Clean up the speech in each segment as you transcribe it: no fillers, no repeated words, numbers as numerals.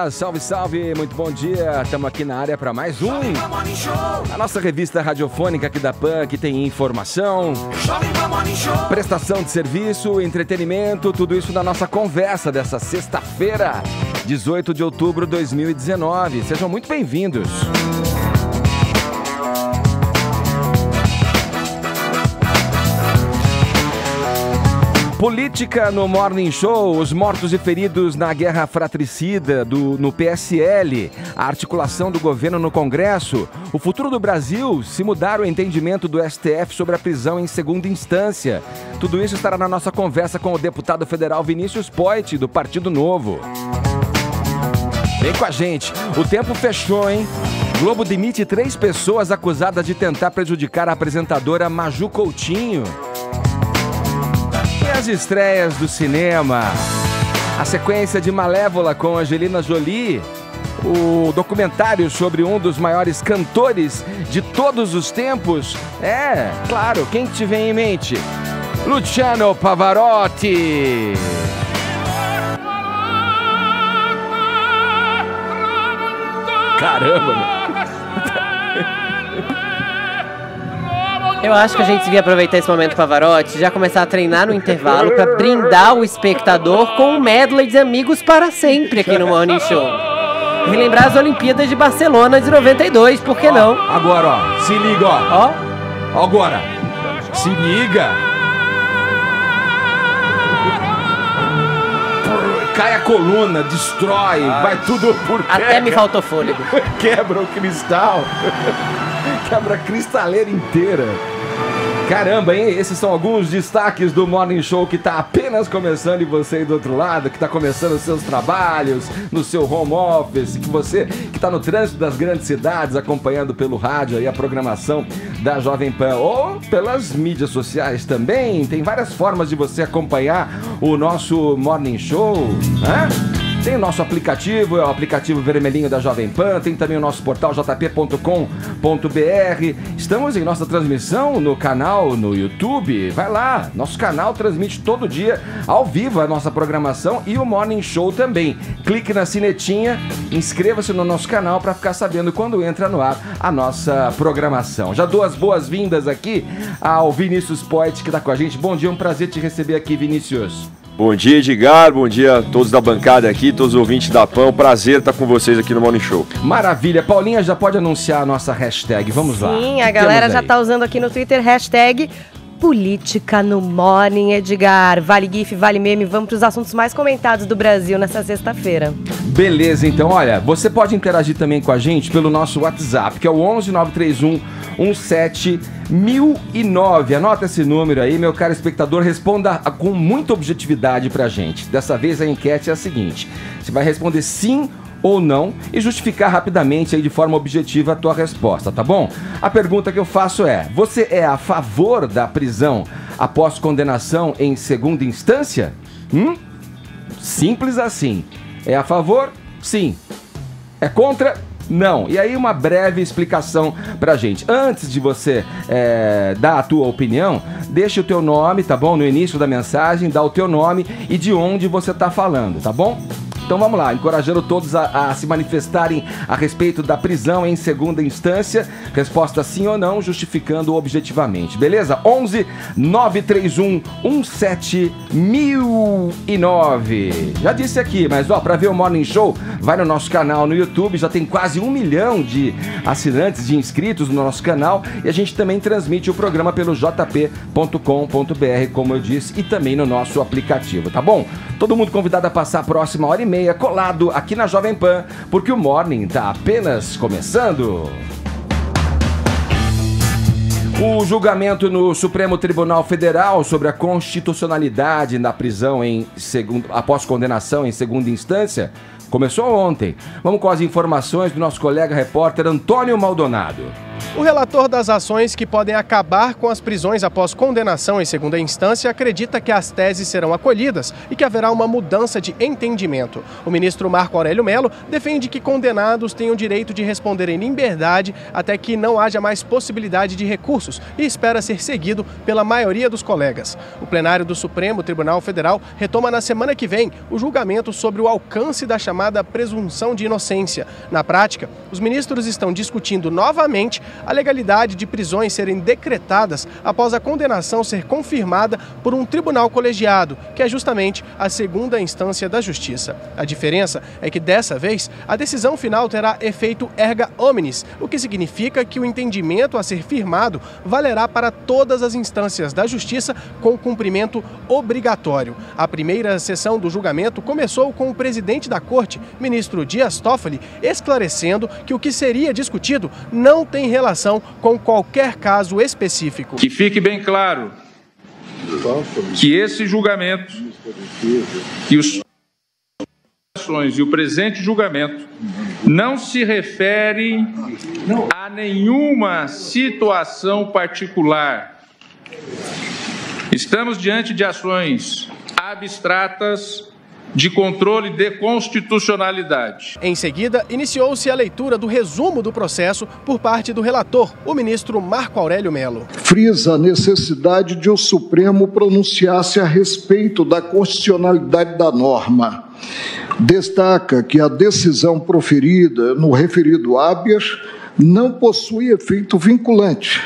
Olá, salve, salve, muito bom dia. Estamos aqui na área para mais um. A nossa revista radiofônica aqui da PAN, que tem informação, prestação de serviço, entretenimento, tudo isso na nossa conversa dessa sexta-feira, 18 de outubro de 2019. Sejam muito bem-vindos. Política no Morning Show, os mortos e feridos na guerra fratricida no PSL, a articulação do governo no Congresso, o futuro do Brasil, se mudar o entendimento do STF sobre a prisão em segunda instância. Tudo isso estará na nossa conversa com o deputado federal Vinícius Poit, do Partido Novo. Vem com a gente, o tempo fechou, hein? Globo demite 3 pessoas acusadas de tentar prejudicar a apresentadora Maju Coutinho. E as estreias do cinema, a sequência de Malévola com Angelina Jolie, o documentário sobre um dos maiores cantores de todos os tempos. É, claro, quem te vem em mente? Luciano Pavarotti. Caramba, meu. Eu acho que a gente devia aproveitar esse momento Pavarotti, já começar a treinar no intervalo para brindar o espectador com um medley de Amigos para Sempre aqui no Morning Show. Relembrar as Olimpíadas de Barcelona de 92, por que não? Agora, ó, se liga, ó. Ó. Agora, se liga. Cai a coluna, destrói, vai tudo por terra. Até me faltou fôlego. Quebra o cristal. Quebra a cristaleira inteira. Caramba, hein? Esses são alguns destaques do Morning Show que está apenas começando, e você aí do outro lado, que está começando os seus trabalhos, no seu home office, que você que está no trânsito das grandes cidades, acompanhando pelo rádio aí a programação da Jovem Pan, ou pelas mídias sociais também. Tem várias formas de você acompanhar o nosso Morning Show, né? Tem o nosso aplicativo, é o aplicativo vermelhinho da Jovem Pan, tem também o nosso portal jp.com.br. Estamos em nossa transmissão no canal no YouTube. Vai lá, nosso canal transmite todo dia ao vivo a nossa programação e o Morning Show também. Clique na sinetinha, inscreva-se no nosso canal para ficar sabendo quando entra no ar a nossa programação. Já dou as boas-vindas aqui ao Vinícius Poit, que está com a gente. Bom dia, um prazer te receber aqui, Vinícius. Bom dia, Edgar, bom dia a todos da bancada aqui, todos os ouvintes da PAN, prazer estar com vocês aqui no Morning Show. Maravilha, Paulinha já pode anunciar a nossa hashtag, vamos lá. Sim, a galera já tá usando aqui no Twitter, hashtag Política no Morning, Edgar. Vale GIF, vale meme, vamos para os assuntos mais comentados do Brasil nessa sexta-feira. Beleza, então, olha, você pode interagir também com a gente pelo nosso WhatsApp, que é o 11 931 17 1009. Anota esse número aí, meu caro espectador, responda com muita objetividade pra gente. Dessa vez a enquete é a seguinte: você vai responder sim ou não e justificar rapidamente aí de forma objetiva a tua resposta, tá bom? A pergunta que eu faço é: você é a favor da prisão após condenação em segunda instância? Simples assim. É a favor? Sim. É contra? Não. E aí uma breve explicação pra gente. Antes de você dar a tua opinião, deixa o teu nome, tá bom? No início da mensagem, dá o teu nome e de onde você tá falando, tá bom? Então vamos lá, encorajando todos a se manifestarem a respeito da prisão em segunda instância. Resposta sim ou não, justificando objetivamente, beleza? 11 931 17 1009. Já disse aqui, mas ó, pra ver o Morning Show, vai no nosso canal no YouTube, já tem quase 1 milhão de assinantes, de inscritos no nosso canal, e a gente também transmite o programa pelo jp.com.br, como eu disse, e também no nosso aplicativo, tá bom? Todo mundo convidado a passar a próxima hora e meia colado aqui na Jovem Pan, porque o Morning tá apenas começando. O julgamento no Supremo Tribunal Federal sobre a constitucionalidade da prisão após condenação em segunda instância começou ontem. Vamos com as informações do nosso colega repórter Antônio Maldonado. O relator das ações que podem acabar com as prisões após condenação em segunda instância acredita que as teses serão acolhidas e que haverá uma mudança de entendimento. O ministro Marco Aurélio Mello defende que condenados tenham direito de responder em liberdade até que não haja mais possibilidade de recursos e espera ser seguido pela maioria dos colegas. O plenário do Supremo Tribunal Federal retoma na semana que vem o julgamento sobre o alcance da chamada chamada presunção de inocência. Na prática, os ministros estão discutindo novamente a legalidade de prisões serem decretadas após a condenação ser confirmada por um tribunal colegiado, que é justamente a segunda instância da Justiça. A diferença é que, dessa vez, a decisão final terá efeito erga omnes, o que significa que o entendimento a ser firmado valerá para todas as instâncias da Justiça com cumprimento obrigatório. A primeira sessão do julgamento começou com o presidente da Corte, ministro Dias Toffoli, esclarecendo que o que seria discutido não tem relação com qualquer caso específico. Que fique bem claro que esse julgamento e os e o presente julgamento não se refere a nenhuma situação particular. Estamos diante de ações abstratas de controle de constitucionalidade. Em seguida, iniciou-se a leitura do resumo do processo por parte do relator, o ministro Marco Aurélio Mello. Frisa a necessidade de o Supremo pronunciar-se a respeito da constitucionalidade da norma. Destaca que a decisão proferida no referido habeas não possui efeito vinculante,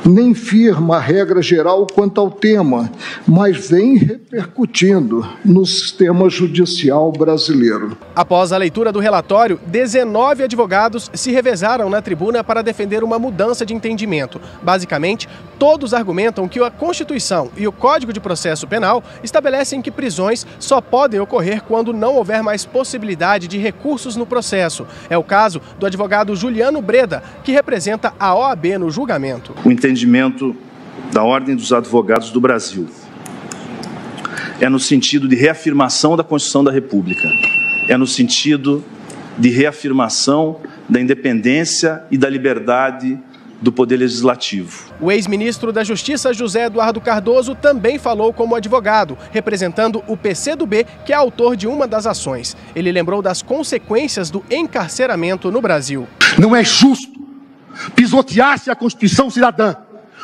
nem firma a regra geral quanto ao tema, mas vem repercutindo no sistema judicial brasileiro. Após a leitura do relatório, 19 advogados se revezaram na tribuna para defender uma mudança de entendimento. Basicamente, todos argumentam que a Constituição e o Código de Processo Penal estabelecem que prisões só podem ocorrer quando não houver mais possibilidade de recursos no processo. É o caso do advogado Juliano Breda, que representa a OAB no julgamento. O entendimento da Ordem dos Advogados do Brasil é no sentido de reafirmação da Constituição da República, é no sentido de reafirmação da independência e da liberdade do Poder Legislativo. O ex-ministro da Justiça, José Eduardo Cardoso, também falou como advogado, representando o PCdoB, que é autor de uma das ações. Ele lembrou das consequências do encarceramento no Brasil. Não é justo pisotear-se a Constituição cidadã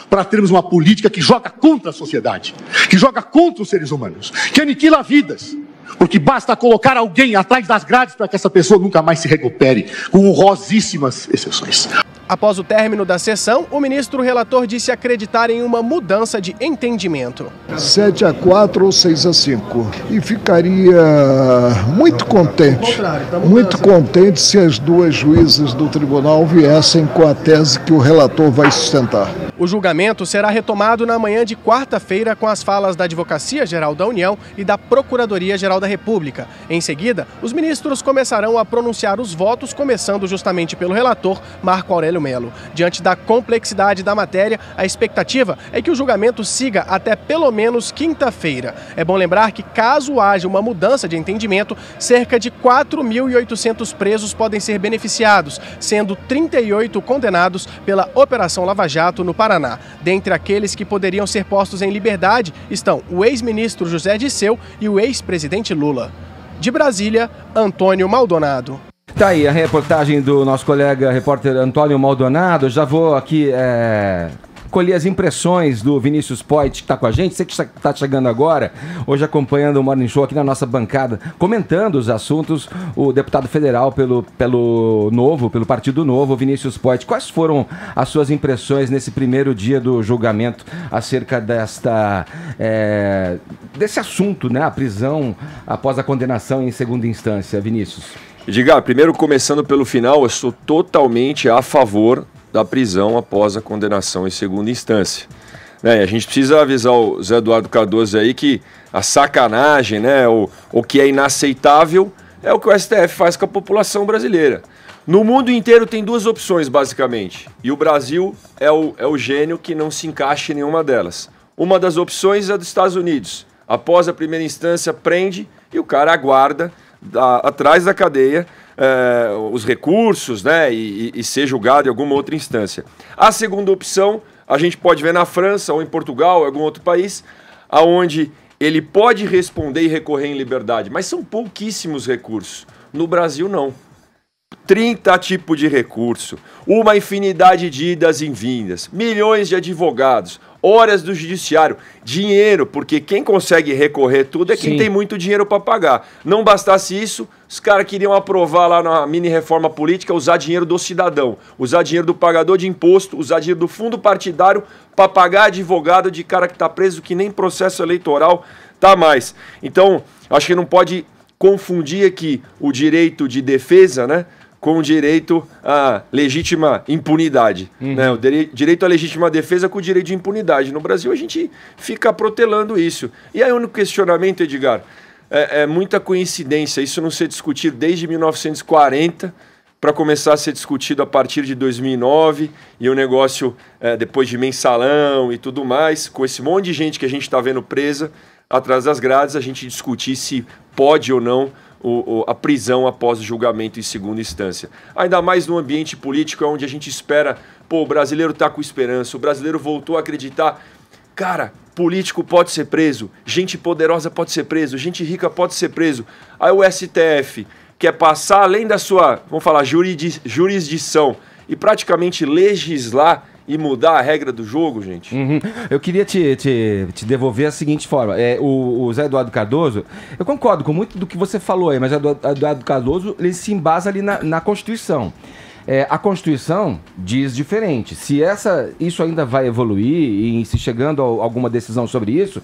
para termos uma política que joga contra a sociedade, que joga contra os seres humanos, que aniquila vidas, porque basta colocar alguém atrás das grades para que essa pessoa nunca mais se recupere, com honrosíssimas exceções. Após o término da sessão, o ministro relator disse acreditar em uma mudança de entendimento. 7-4 ou 6-5. E ficaria muito contente se as duas juízes do tribunal viessem com a tese que o relator vai sustentar. O julgamento será retomado na manhã de quarta-feira com as falas da Advocacia Geral da União e da Procuradoria-Geral da República. Em seguida, os ministros começarão a pronunciar os votos, começando justamente pelo relator Marco Aurélio Mello. Diante da complexidade da matéria, a expectativa é que o julgamento siga até pelo menos quinta-feira. É bom lembrar que, caso haja uma mudança de entendimento, cerca de 4.800 presos podem ser beneficiados, sendo 38 condenados pela Operação Lava Jato no Paraná. Dentre aqueles que poderiam ser postos em liberdade estão o ex-ministro José Disseu e o ex-presidente Lula. De Brasília, Antônio Maldonado. Tá aí a reportagem do nosso colega repórter Antônio Maldonado. Já vou aqui colher as impressões do Vinícius Poit, que está com a gente. Você que está chegando agora, hoje acompanhando o Morning Show aqui na nossa bancada, comentando os assuntos, o deputado federal pelo Partido Novo, Vinícius Poit. Quais foram as suas impressões nesse primeiro dia do julgamento acerca desse assunto, né? A prisão após a condenação em segunda instância, Vinícius? Edgar, primeiro começando pelo final, eu sou totalmente a favor da prisão após a condenação em segunda instância. A gente precisa avisar o Zé Eduardo Cardoso aí que a sacanagem, né, o que é inaceitável é o que o STF faz com a população brasileira. No mundo inteiro tem duas opções, basicamente, e o Brasil é o gênio que não se encaixa em nenhuma delas. Uma das opções é dos Estados Unidos. Após a primeira instância, prende e o cara aguarda atrás da cadeia os recursos, né, e ser julgado em alguma outra instância. A segunda opção, a gente pode ver na França ou em Portugal, ou em algum outro país, aonde ele pode responder e recorrer em liberdade, mas são pouquíssimos recursos. No Brasil, não. 30 tipos de recurso, uma infinidade de idas e vindas, milhões de advogados, horas do judiciário, dinheiro, porque quem consegue recorrer tudo é quem tem muito dinheiro para pagar. Não bastasse isso, os caras queriam aprovar lá na mini-reforma política usar dinheiro do cidadão, usar dinheiro do pagador de imposto, usar dinheiro do fundo partidário para pagar advogado de cara que está preso, que nem processo eleitoral tá mais. Então, acho que não pode confundir aqui o direito de defesa, né, com o direito à legítima impunidade. Né? O direito à legítima defesa com o direito de impunidade. No Brasil, a gente fica protelando isso. E aí, o único questionamento, Edgar, é muita coincidência isso não ser discutido desde 1940, para começar a ser discutido a partir de 2009, e o negócio, depois de mensalão e tudo mais, com esse monte de gente que a gente está vendo presa atrás das grades, a gente discutir se pode ou não a prisão após o julgamento em segunda instância. Ainda mais no ambiente político onde a gente espera, o brasileiro está com esperança, o brasileiro voltou a acreditar, cara, político pode ser preso, gente poderosa pode ser preso, gente rica pode ser preso. Aí o STF quer passar além da sua, vamos falar, jurisdição e praticamente legislar e mudar a regra do jogo, gente. Eu queria te devolver a seguinte forma. O Zé Eduardo Cardoso, eu concordo com muito do que você falou aí, mas o Eduardo Cardoso, ele se embasa ali na Constituição. A Constituição diz diferente. Se isso ainda vai evoluir e se chegando a alguma decisão sobre isso,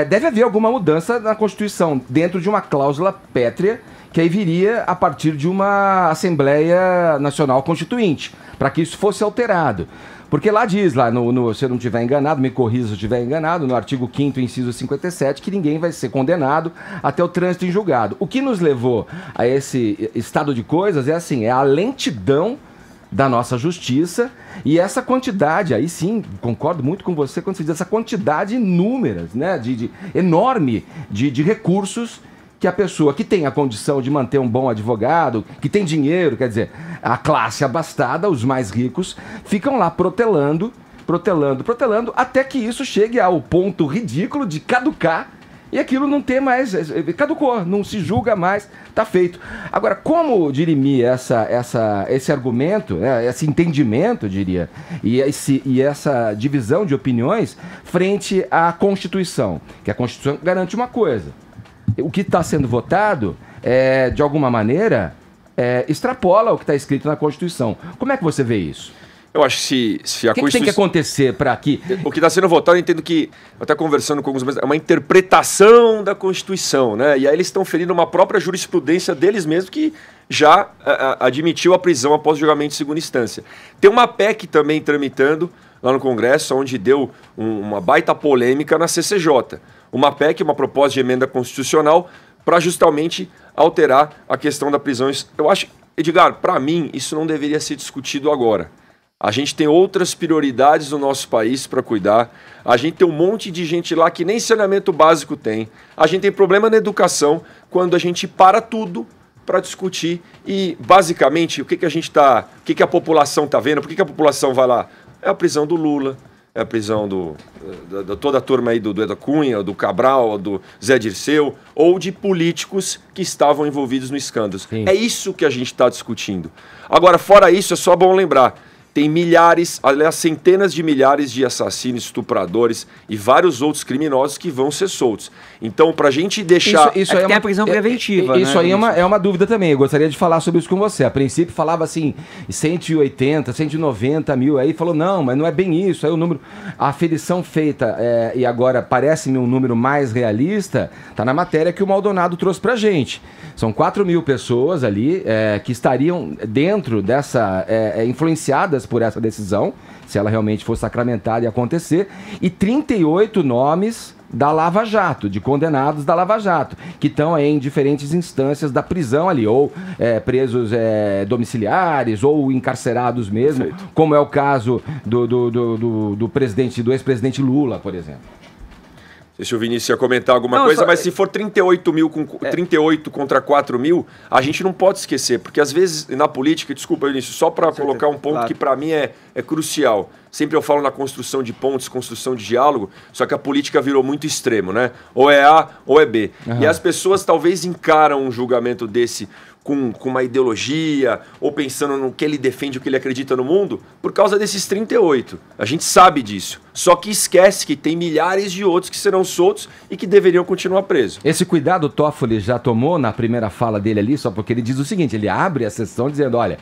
deve haver alguma mudança na Constituição, dentro de uma cláusula pétrea, que aí viria a partir de uma Assembleia Nacional Constituinte, para que isso fosse alterado. Porque lá diz, se eu não estiver enganado, me corrija se eu estiver enganado, no artigo 5º, inciso 57, que ninguém vai ser condenado até o trânsito em julgado. O que nos levou a esse estado de coisas é a lentidão da nossa justiça e essa quantidade, aí sim, concordo muito com você quando você diz essa quantidade inúmeras, né, enorme de recursos que a pessoa que tem a condição de manter um bom advogado, que tem dinheiro, quer dizer, a classe abastada, os mais ricos, ficam lá protelando, até que isso chegue ao ponto ridículo de caducar e aquilo não ter mais, caducou, não se julga mais, tá feito. Agora, como dirimir esse argumento, esse entendimento, diria, e essa divisão de opiniões frente à Constituição? Que a Constituição garante uma coisa. O que está sendo votado, de alguma maneira, extrapola o que está escrito na Constituição. Como é que você vê isso? Eu acho que se a Constituição... O que tem que acontecer para que... O que está sendo votado, eu entendo que, eu até conversando com alguns meses, é uma interpretação da Constituição, né? E aí eles estão ferindo uma própria jurisprudência deles mesmos que já admitiu a prisão após julgamento de segunda instância. Tem uma PEC também tramitando lá no Congresso, onde deu uma baita polêmica na CCJ. Uma PEC, uma proposta de emenda constitucional, para justamente alterar a questão da prisão. Eu acho, Edgar, para mim, isso não deveria ser discutido agora. A gente tem outras prioridades no nosso país para cuidar. A gente tem um monte de gente lá que nem saneamento básico tem. A gente tem problema na educação, quando a gente para tudo para discutir. E, basicamente, o que a gente tá, o que a população está vendo? Por que a população vai lá? É a prisão do Lula. É a prisão de toda a turma aí do Edu Cunha, do Cabral, do Zé Dirceu, ou de políticos que estavam envolvidos no escândalo. Sim. É isso que a gente está discutindo. Agora, fora isso, é só bom lembrar, tem milhares, aliás, centenas de milhares de assassinos, estupradores e vários outros criminosos que vão ser soltos. Então, pra gente deixar... Isso aí é uma prisão preventiva, Isso aí é uma dúvida também. Eu gostaria de falar sobre isso com você. A princípio falava assim, 180, 190 mil. Aí falou, não, mas não é bem isso. Aí o número... A aferição feita, e agora parece-me um número mais realista, tá na matéria que o Maldonado trouxe pra gente. São 4 mil pessoas ali que estariam dentro dessa... influenciadas por essa decisão, se ela realmente for sacramentada e acontecer, e 38 nomes da Lava Jato, de condenados da Lava Jato, que estão em diferentes instâncias da prisão ali, ou presos domiciliares, ou encarcerados mesmo, perfeito, como é o caso do ex-presidente Lula, por exemplo. Não sei se o Vinícius ia comentar alguma coisa, mas se for 38 mil com 38 contra 4 mil, a gente não pode esquecer, porque às vezes na política, desculpa, Vinícius, só para colocar um ponto que para mim é crucial. Sempre eu falo na construção de pontes, construção de diálogo, só que a política virou muito extremo, né? Ou é A ou é B. E as pessoas talvez encaram um julgamento desse com uma ideologia, ou pensando no que ele defende, o que ele acredita no mundo, por causa desses 38. A gente sabe disso. Só que esquece que tem milhares de outros que serão soltos e que deveriam continuar presos. Esse cuidado o Toffoli já tomou na primeira fala dele ali, só porque ele diz o seguinte, ele abre a sessão dizendo, olha,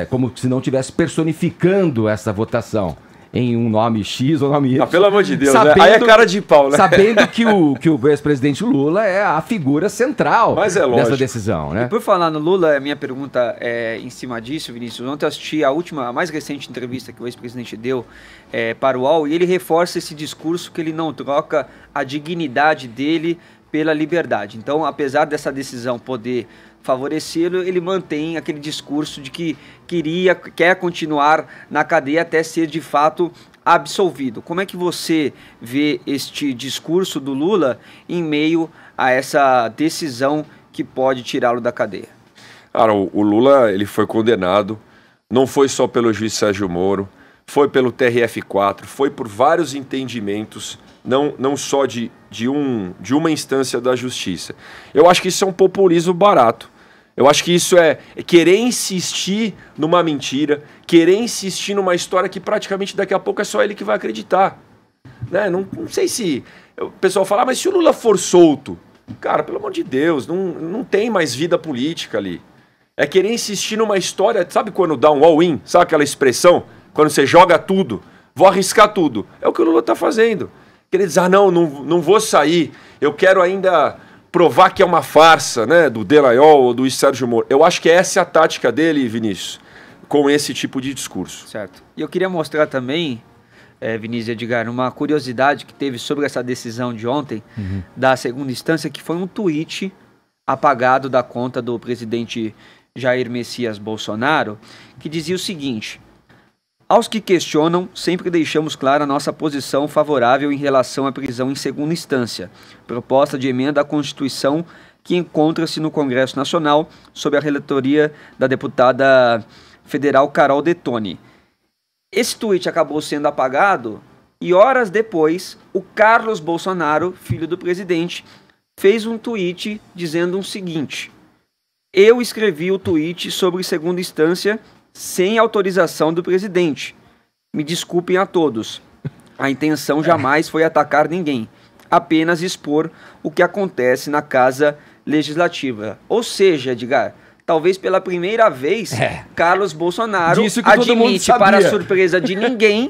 como se não estivesse personificando essa votação em um nome X ou nome Y. Pelo amor de Deus, sabendo, né? Aí é cara de pau, né? Sabendo que o ex-presidente Lula é a figura central dessa decisão, né? E por falar no Lula, a minha pergunta é em cima disso, Vinícius. Ontem eu assisti a mais recente entrevista que o ex-presidente deu para o UOL, e ele reforça esse discurso que ele não troca a dignidade dele pela liberdade. Então, apesar dessa decisão poder favorecê-lo, ele mantém aquele discurso de que quer continuar na cadeia até ser de fato absolvido. Como é que você vê este discurso do Lula em meio a essa decisão que pode tirá-lo da cadeia? Cara, o Lula ele foi condenado, não foi só pelo juiz Sérgio Moro, foi pelo TRF4, foi por vários entendimentos, não só de uma instância da justiça. Eu acho que isso é um populismo barato. Eu acho que isso é querer insistir numa mentira, querer insistir numa história que praticamente daqui a pouco é só ele que vai acreditar. Né? Não sei se... O pessoal fala, mas se o Lula for solto, cara, pelo amor de Deus, não tem mais vida política ali. É querer insistir numa história, sabe quando dá um all-in? Sabe aquela expressão? Quando você joga tudo, vou arriscar tudo. É o que o Lula está fazendo. Querer dizer, não vou sair, eu quero ainda provar que é uma farsa, né, do Dallagnol ou do Sérgio Moro. Eu acho que essa é a tática dele, Vinícius, com esse tipo de discurso. Certo. E eu queria mostrar também, Vinícius e Edgar, uma curiosidade que teve sobre essa decisão de ontem, da segunda instância, que foi um tweet apagado da conta do presidente Jair Messias Bolsonaro, que dizia o seguinte: aos que questionam, sempre deixamos clara a nossa posição favorável em relação à prisão em segunda instância, proposta de emenda à Constituição que encontra-se no Congresso Nacional, sob a relatoria da deputada federal Carol Detoni. Esse tweet acabou sendo apagado e horas depois, o Carlos Bolsonaro, filho do presidente, fez um tweet dizendo o seguinte: eu escrevi o tweet sobre segunda instância sem autorização do presidente. Me desculpem a todos. A intenção jamais foi atacar ninguém, apenas expor o que acontece na Casa Legislativa. Ou seja, Edgar, talvez pela primeira vez, Carlos Bolsonaro admite, para a surpresa de ninguém,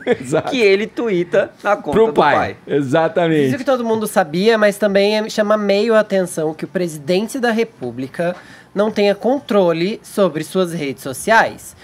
que ele tuita na conta do pai. Exatamente. Isso que todo mundo sabia, mas também chama meio a atenção que o presidente da República não tenha controle sobre suas redes sociais.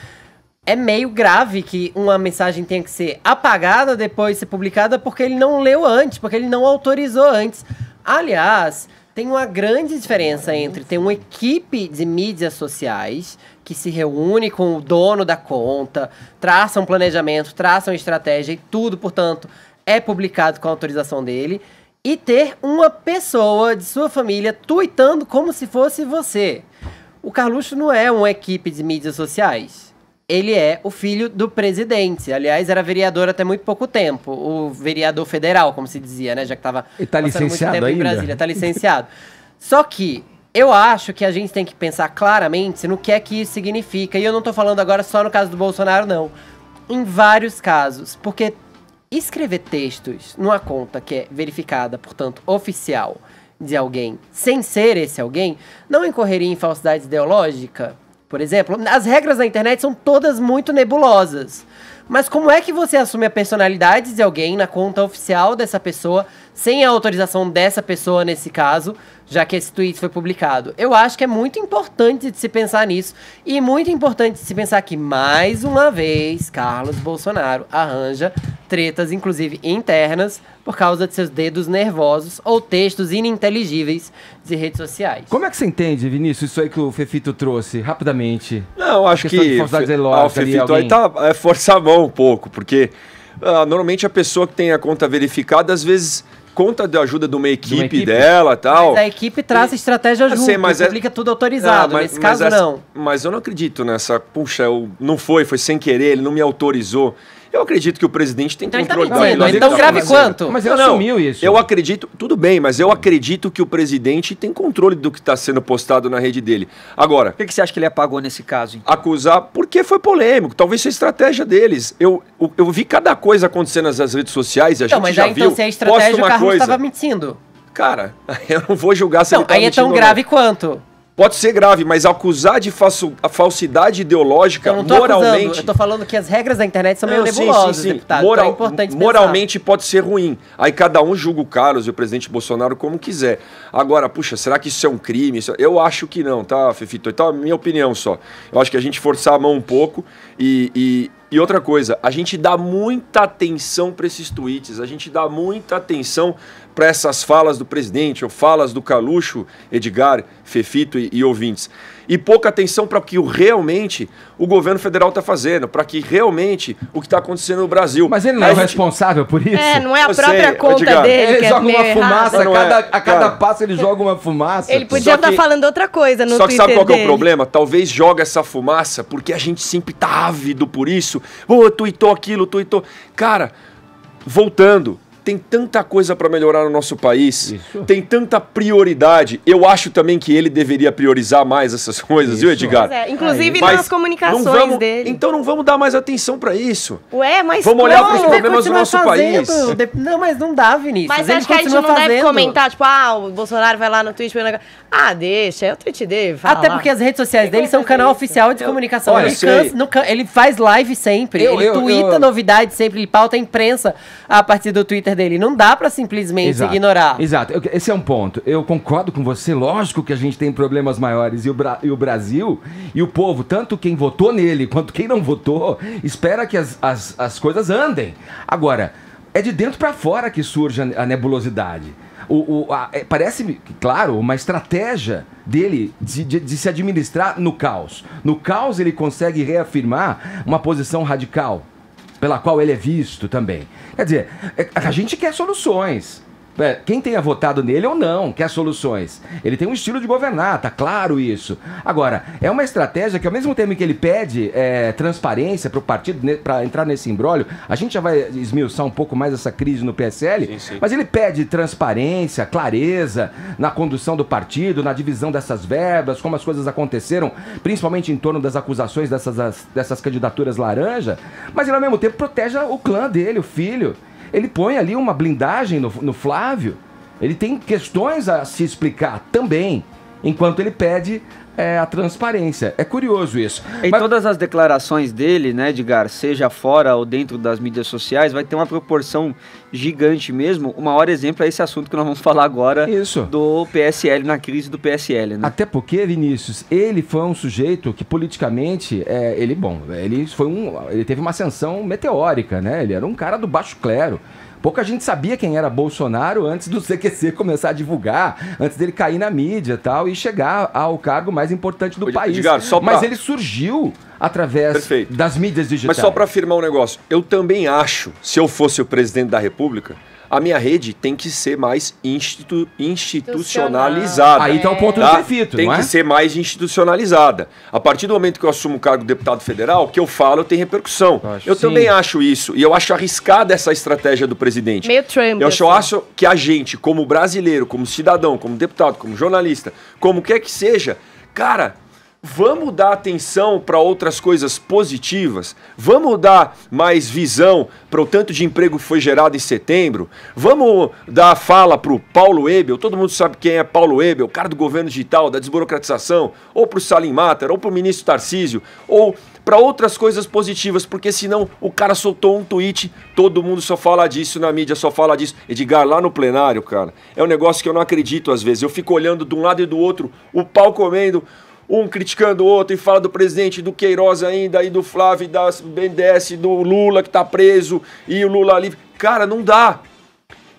É meio grave que uma mensagem tenha que ser apagada depois de ser publicada porque ele não leu antes, porque ele não autorizou antes. Aliás, tem uma grande diferença entre ter uma equipe de mídias sociais que se reúne com o dono da conta, traça um planejamento, traça uma estratégia e tudo, portanto, é publicado com a autorização dele, e ter uma pessoa de sua família tuitando como se fosse você. O Carluxo não é uma equipe de mídias sociais. Ele é o filho do presidente. Aliás, era vereador até muito pouco tempo. O vereador federal, como se dizia, né? Já que estava passando muito tempo em Brasília. Está licenciado. Só que eu acho que a gente tem que pensar claramente no que é que isso significa. E eu não estou falando agora só no caso do Bolsonaro, não. Em vários casos. Porque escrever textos numa conta que é verificada, portanto, oficial de alguém, sem ser esse alguém, não incorreria em falsidade ideológica? Por exemplo, as regras da internet são todas muito nebulosas. Mas como é que você assume a personalidade de alguém na conta oficial dessa pessoa, sem a autorização dessa pessoa nesse caso, já que esse tweet foi publicado? Eu acho que é muito importante de se pensar nisso. E muito importante de se pensar que, mais uma vez, Carlos Bolsonaro arranja tretas, inclusive internas, por causa de seus dedos nervosos ou textos ininteligíveis de redes sociais. Como é que você entende, Vinícius, isso aí que o Fefito trouxe, rapidamente? Não, acho que o Fefito aí tá forçar a mão um pouco, porque normalmente a pessoa que tem a conta verificada, às vezes conta de ajuda de uma equipe dela e tal. Mas a equipe traça estratégia junto, publica tudo autorizado. Nesse caso, não. Mas eu não acredito nessa, puxa, não foi sem querer, ele não me autorizou. Eu acredito que o presidente tem Então ele tá controle mentindo, da vida. então grave quanto? Mas ele assumiu isso. Eu acredito, tudo bem, mas eu acredito que o presidente tem controle do que está sendo postado na rede dele. Agora, Por que você acha que ele apagou nesse caso? Então? acusar, porque foi polêmico, talvez seja estratégia deles. Eu vi cada coisa acontecendo nas redes sociais, a Então, gente mas já aí, viu. então, se é estratégia, Posta o uma Carlos coisa. estava mentindo. Cara, eu não vou julgar se Não, ele tá aí é mentindo tão ou não. grave quanto? Pode ser grave, mas acusar de a falsidade ideológica, Eu não tô moralmente... acusando, eu tô falando que as regras da internet são meio Não, sim, nebulosas, sim, sim. deputado. Então é importante pensar. Moralmente pode ser ruim. Aí cada um julga o Carlos e o presidente Bolsonaro como quiser. Agora, puxa, será que isso é um crime? Eu acho que não, tá, Fefito? Então, a minha opinião só. Eu acho que a gente forçar a mão um pouco e outra coisa, a gente dá muita atenção para esses tweets, a gente dá muita atenção para essas falas do presidente ou falas do Calucho, Edgar, Fefito e ouvintes. E pouca atenção para o que realmente o governo federal está fazendo, para que realmente o que está acontecendo no Brasil. Mas ele não é o responsável por isso? Não é a Eu própria sei, conta Edgar. dele Ele que joga é meio uma fumaça, errada. a cada passo ele joga uma fumaça. Ele podia Só que- estar falando outra coisa no Só que Twitter sabe qual que é o dele. problema? Talvez joga essa fumaça porque a gente sempre tá ávido por isso. Ô, tuitou aquilo, tuitou... Cara, voltando... Tem tanta coisa para melhorar no nosso país, tem tanta prioridade. Eu acho também que ele deveria priorizar mais essas coisas, viu, Edgar? Pois é, inclusive Mas nas comunicações não vamos- dele. Então não vamos dar mais atenção para isso. Ué, mas Vamos olhar como? pros problemas do nosso país. Não, mas não dá, Vinícius. Mas Ele acho que a gente continua não deve fazendo. comentar, tipo, o Bolsonaro vai lá no Twitch... deixa, é o tweet dele, fala Até lá. porque as redes sociais dele são um canal oficial de comunicação. Olha, Ele, sei. ele faz live sempre, ele twitta novidades sempre, ele pauta a imprensa a partir do Twitter dele. Não dá pra simplesmente ignorar. Exato, esse é um ponto. Eu concordo com você, lógico que a gente tem problemas maiores e o Brasil e o povo, tanto quem votou nele quanto quem não votou, espera que as coisas andem. Agora, é de dentro pra fora que surge a nebulosidade. Parece, claro, uma estratégia dele de se administrar no caos. No caos ele consegue reafirmar uma posição radical, pela qual ele é visto também. Quer dizer, a gente quer soluções. Quem tenha votado nele ou não quer soluções. Ele tem um estilo de governar, tá claro isso. Agora, é uma estratégia que ao mesmo tempo que ele pede transparência para o partido, para entrar nesse imbróglio, a gente já vai esmiuçar um pouco mais essa crise no PSL, sim. Mas ele pede transparência, clareza na condução do partido, na divisão dessas verbas, como as coisas aconteceram, principalmente em torno das acusações dessas candidaturas laranja, mas ele ao mesmo tempo protege o clã dele, o filho. Ele põe ali uma blindagem no Flávio. Ele tem questões a se explicar também, enquanto ele pede a transparência. É curioso isso. Em todas as declarações dele, né, Edgar, seja fora ou dentro das mídias sociais, vai ter uma proporção gigante mesmo. O maior exemplo é esse assunto que nós vamos falar agora do PSL, na crise do PSL, né? Até porque, Vinícius, ele foi um sujeito que politicamente, ele teve uma ascensão meteórica, né? Ele era um cara do baixo clero. Pouca gente sabia quem era Bolsonaro antes do CQC começar a divulgar, antes dele cair na mídia e tal, e chegar ao cargo mais importante do país. Edgar, Mas ele surgiu através das mídias digitais. Mas só para afirmar um negócio, eu também acho, se eu fosse o presidente da República, a minha rede tem que ser mais institucionalizada. Aí tá o ponto do Fefito, tem não é? que ser mais institucionalizada. A partir do momento que eu assumo o cargo de deputado federal, o que eu falo tem repercussão. Eu também acho isso. E eu acho arriscada essa estratégia do presidente. Meio Trump. Eu acho que a gente, como brasileiro, como cidadão, como deputado, como jornalista, como quer que seja, cara... Vamos dar atenção para outras coisas positivas? Vamos dar mais visão para o tanto de emprego que foi gerado em setembro? Vamos dar fala para o Paulo Ebel? Todo mundo sabe quem é Paulo Ebel, o cara do governo digital, da desburocratização, ou para o Salim Matter, ou para o ministro Tarcísio, ou para outras coisas positivas, porque senão o cara soltou um tweet, todo mundo só fala disso na mídia, só fala disso. Edgar, lá no plenário, cara, é um negócio que eu não acredito às vezes. Eu fico olhando de um lado e do outro, o pau comendo, um criticando o outro e fala do presidente, do Queiroz ainda, e do Flávio, da BNDES, do Lula que tá preso, e o Lula livre. Cara, não dá.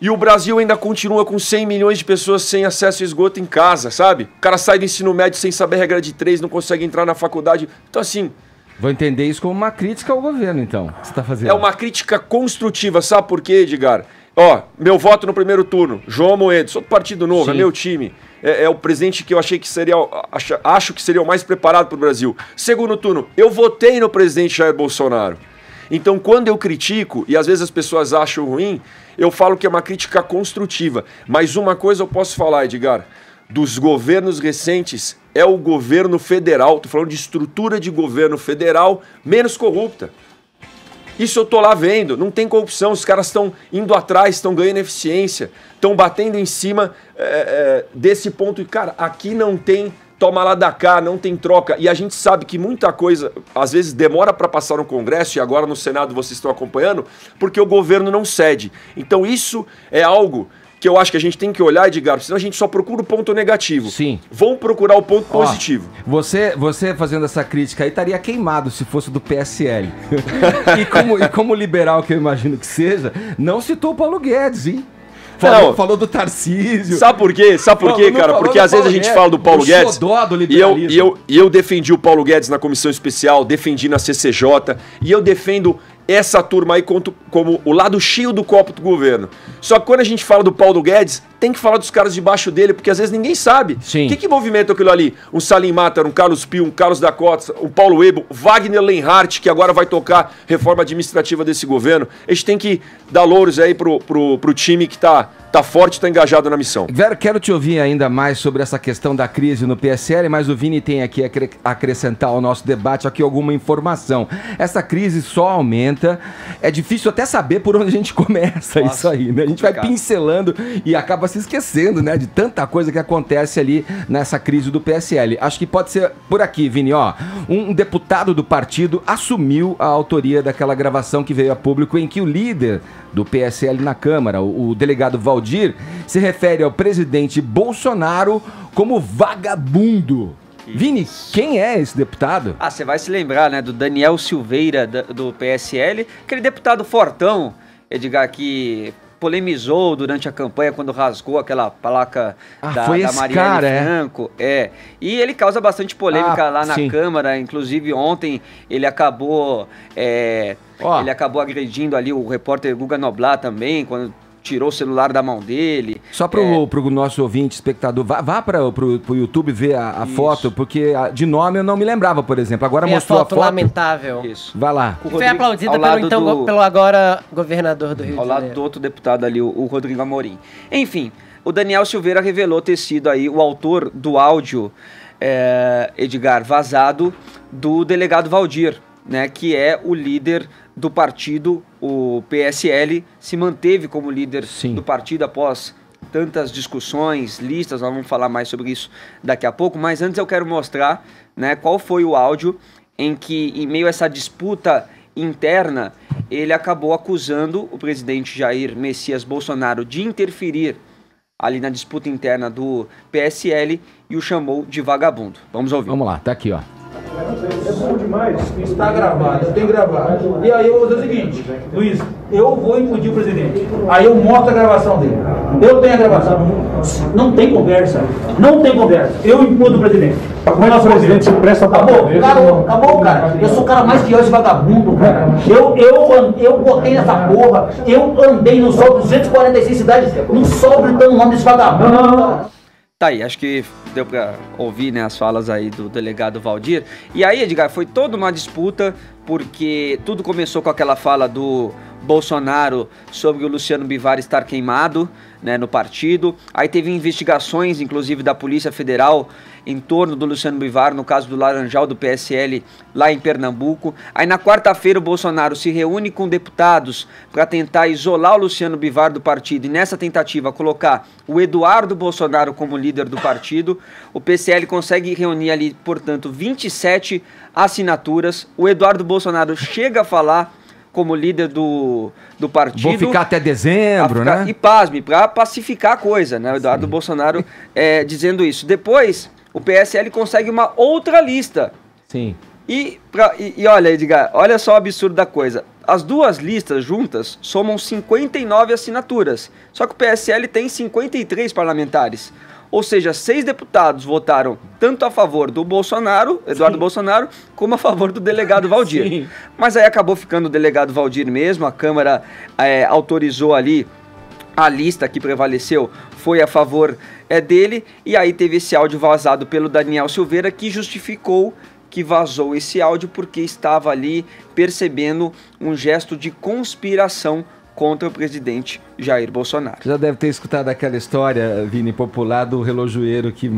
E o Brasil ainda continua com 100 milhões de pessoas sem acesso a esgoto em casa, sabe? O cara sai do ensino médio sem saber a regra de 3, não consegue entrar na faculdade. Então assim... Vou entender isso como uma crítica ao governo, então, que você tá fazendo. É uma crítica construtiva, sabe por quê, Edgar? Ó, meu voto no primeiro turno, João Moedo, sou do Partido Novo, é meu time. É o presidente que eu achei que seria, acho que seria o mais preparado para o Brasil. Segundo turno, eu votei no presidente Jair Bolsonaro. Então, quando eu critico, e às vezes as pessoas acham ruim, eu falo que é uma crítica construtiva. Mas uma coisa eu posso falar, Edgar, dos governos recentes, é o governo federal, tô falando de estrutura de governo federal menos corrupta. Isso eu tô lá vendo, não tem corrupção, os caras estão indo atrás, estão ganhando eficiência, estão batendo em cima desse ponto. E, cara, aqui não tem toma lá da cá, não tem troca. E a gente sabe que muita coisa, às vezes, demora para passar no Congresso, e agora no Senado vocês estão acompanhando, porque o governo não cede. Então isso é algo que eu acho que a gente tem que olhar, Edgar, senão a gente só procura o ponto negativo. Sim. Vamos procurar o ponto positivo. Você fazendo essa crítica aí estaria queimado se fosse do PSL. e como liberal que eu imagino que seja, não citou o Paulo Guedes, hein? Falou do Tarcísio. Sabe por quê? Cara? Porque às vezes a gente fala do Paulo Guedes e eu defendi o Paulo Guedes na comissão especial, defendi na CCJ, e eu defendo essa turma aí como o lado cheio do copo do governo. Só que quando a gente fala do Paulo Guedes, tem que falar dos caras debaixo dele, porque às vezes ninguém sabe. Sim. O que movimenta aquilo ali? Um Salim Matar, um Carlos Pio, um Carlos da Costa, um Paulo Ebo, Wagner Lenhart, que agora vai tocar reforma administrativa desse governo. A gente tem que dar louros aí pro time que tá forte, tá engajado na missão. Vera, quero te ouvir ainda mais sobre essa questão da crise no PSL, mas o Vini tem aqui a acrescentar ao nosso debate aqui alguma informação. Essa crise só aumenta, é difícil até saber por onde a gente começa. Nossa, isso aí, né? A gente vai pincelando e acaba se esquecendo, né, de tanta coisa que acontece ali nessa crise do PSL. Acho que pode ser por aqui, Vini, ó. Um deputado do partido assumiu a autoria daquela gravação que veio a público em que o líder do PSL na Câmara, o delegado Valdir, se refere ao presidente Bolsonaro como vagabundo. Isso. Vini, quem é esse deputado? Você vai se lembrar, né, do Daniel Silveira, do PSL, aquele deputado fortão, Edgar, que polemizou durante a campanha quando rasgou aquela placa da Marielle Franco. E ele causa bastante polêmica lá na Câmara, inclusive ontem ele acabou agredindo ali o repórter Guga Noblat também, quando tirou o celular da mão dele. Só pro nosso ouvinte, espectador, vá pro YouTube ver a foto, porque de nome eu não me lembrava, por exemplo. Agora mostrou a foto. Lamentável. Isso. Vai lá. Foi aplaudida pelo agora governador do Rio de Janeiro. Ao lado do outro deputado ali, o Rodrigo Amorim. Enfim, o Daniel Silveira revelou ter sido aí o autor do áudio, Edgar, vazado do delegado Valdir, né, que é o líder do partido, o PSL, se manteve como líder do partido após tantas discussões, listas, nós vamos falar mais sobre isso daqui a pouco, mas antes eu quero mostrar, né, qual foi o áudio em que, em meio a essa disputa interna, ele acabou acusando o presidente Jair Messias Bolsonaro de interferir ali na disputa interna do PSL e o chamou de vagabundo. Vamos ouvir. Vamos lá, tá aqui, ó. É bom demais. Está gravado, tem gravado. E aí eu vou dizer o seguinte, Luiz, eu vou impedir o presidente. Aí eu mostro a gravação dele. Eu tenho a gravação. Não tem conversa. Não tem conversa. Eu imputo o presidente. Mas o presidente se presta pra Acabou, cara. Eu sou o cara mais fiel esse vagabundo, cara. Eu botei nessa porra. Eu andei no sol 246 cidades. No sol gritando o nome desse vagabundo. Não. Tá aí, acho que deu pra ouvir, né, as falas aí do delegado Valdir. E aí, Edgar, foi toda uma disputa, porque tudo começou com aquela fala do Bolsonaro sobre o Luciano Bivar estar queimado, né, no partido. Aí teve investigações, inclusive, da Polícia Federal em torno do Luciano Bivar, no caso do Laranjal, do PSL, lá em Pernambuco. Aí na quarta-feira o Bolsonaro se reúne com deputados para tentar isolar o Luciano Bivar do partido e nessa tentativa colocar o Eduardo Bolsonaro como líder do partido. O PSL consegue reunir ali, portanto, 27 assinaturas. O Eduardo Bolsonaro chega a falar como líder do partido. Vou ficar até dezembro, né? E pasme, para pacificar a coisa, né? O Eduardo Bolsonaro dizendo isso. Depois, o PSL consegue uma outra lista. Sim. E olha, Edgar, olha só o absurdo da coisa. As duas listas juntas somam 59 assinaturas. Só que o PSL tem 53 parlamentares. Ou seja, 6 deputados votaram tanto a favor do Bolsonaro, Eduardo Bolsonaro, como a favor do delegado Valdir. Sim. Mas aí acabou ficando o delegado Valdir mesmo, a Câmara autorizou ali, a lista que prevaleceu foi a favor dele, e aí teve esse áudio vazado pelo Daniel Silveira que justificou que vazou esse áudio porque estava ali percebendo um gesto de conspiração contra o presidente Jair Bolsonaro. Já deve ter escutado aquela história, Vini, popular do relojoeiro que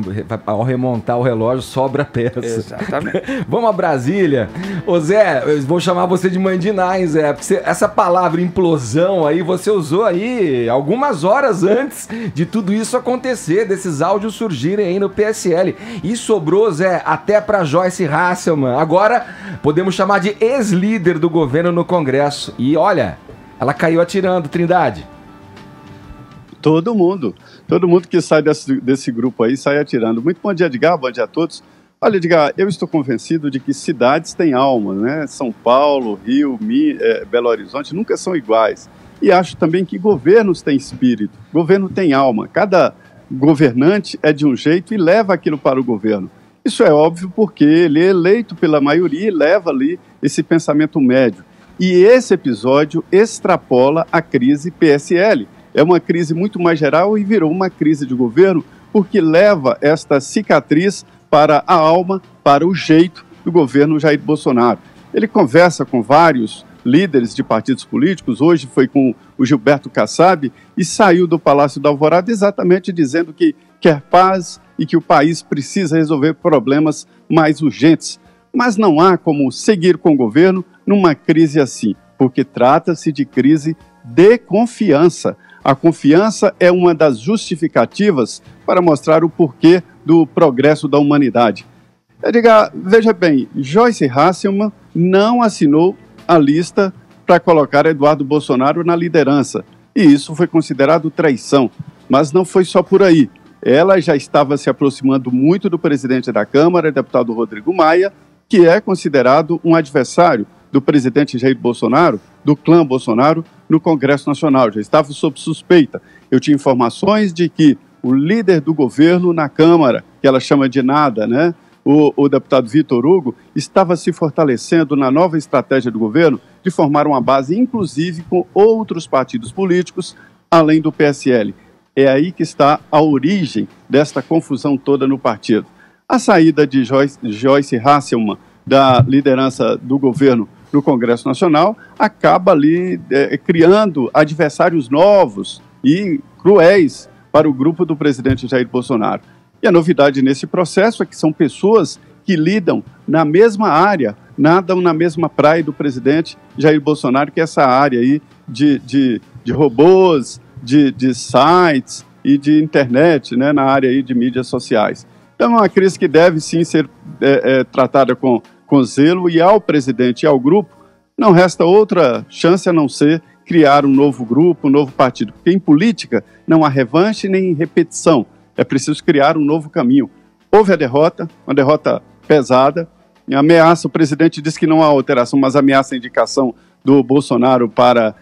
ao remontar o relógio sobra peça. Exatamente. Vamos a Brasília. Ô Zé, eu vou chamar você de Mandiná, hein, Zé? Porque essa palavra implosão aí, você usou aí algumas horas antes de tudo isso acontecer, desses áudios surgirem aí no PSL. E sobrou, Zé, até pra Joyce Hasselmann. Agora podemos chamar de ex-líder do governo no Congresso. E olha, ela caiu atirando, Trindade. Todo mundo que sai desse grupo aí sai atirando. Muito bom dia, Edgar, bom dia a todos. Olha, Edgar, eu estou convencido de que cidades têm alma, né? São Paulo, Rio, Belo Horizonte nunca são iguais. E acho também que governos têm espírito, governo tem alma. Cada governante é de um jeito e leva aquilo para o governo. Isso é óbvio porque ele é eleito pela maioria e leva ali esse pensamento médio. E esse episódio extrapola a crise PSL. É uma crise muito mais geral e virou uma crise de governo porque leva esta cicatriz para a alma, para o jeito do governo Jair Bolsonaro. Ele conversa com vários líderes de partidos políticos, hoje foi com o Gilberto Kassab e saiu do Palácio da Alvorada exatamente dizendo que quer paz e que o país precisa resolver problemas mais urgentes. Mas não há como seguir com o governo numa crise assim, porque trata-se de crise de confiança. A confiança é uma das justificativas para mostrar o porquê do progresso da humanidade. Edgar, veja bem, Joyce Hasselmann não assinou a lista para colocar Eduardo Bolsonaro na liderança, e isso foi considerado traição. Mas não foi só por aí. Ela já estava se aproximando muito do presidente da Câmara, deputado Rodrigo Maia, que é considerado um adversário do presidente Jair Bolsonaro, do clã Bolsonaro, no Congresso Nacional. Já estava sob suspeita. Eu tinha informações de que o líder do governo na Câmara, que ela chama de nada, né? O deputado Vitor Hugo, estava se fortalecendo na nova estratégia do governo de formar uma base, inclusive, com outros partidos políticos, além do PSL. É aí que está a origem desta confusão toda no partido. A saída de Joyce Hasselmann da liderança do governo no Congresso Nacional acaba ali criando adversários novos e cruéis para o grupo do presidente Jair Bolsonaro. E a novidade nesse processo é que são pessoas que lidam na mesma área, nadam na mesma praia do presidente Jair Bolsonaro, que é essa área aí de robôs, de sites e de internet, né, na área aí de mídias sociais. Então é uma crise que deve sim ser tratada com zelo, e ao presidente e ao grupo não resta outra chance a não ser criar um novo grupo, um novo partido. Porque em política não há revanche nem repetição, é preciso criar um novo caminho. Houve a derrota, uma derrota pesada, ameaça, o presidente disse que não há alteração, mas ameaça a indicação do Bolsonaro para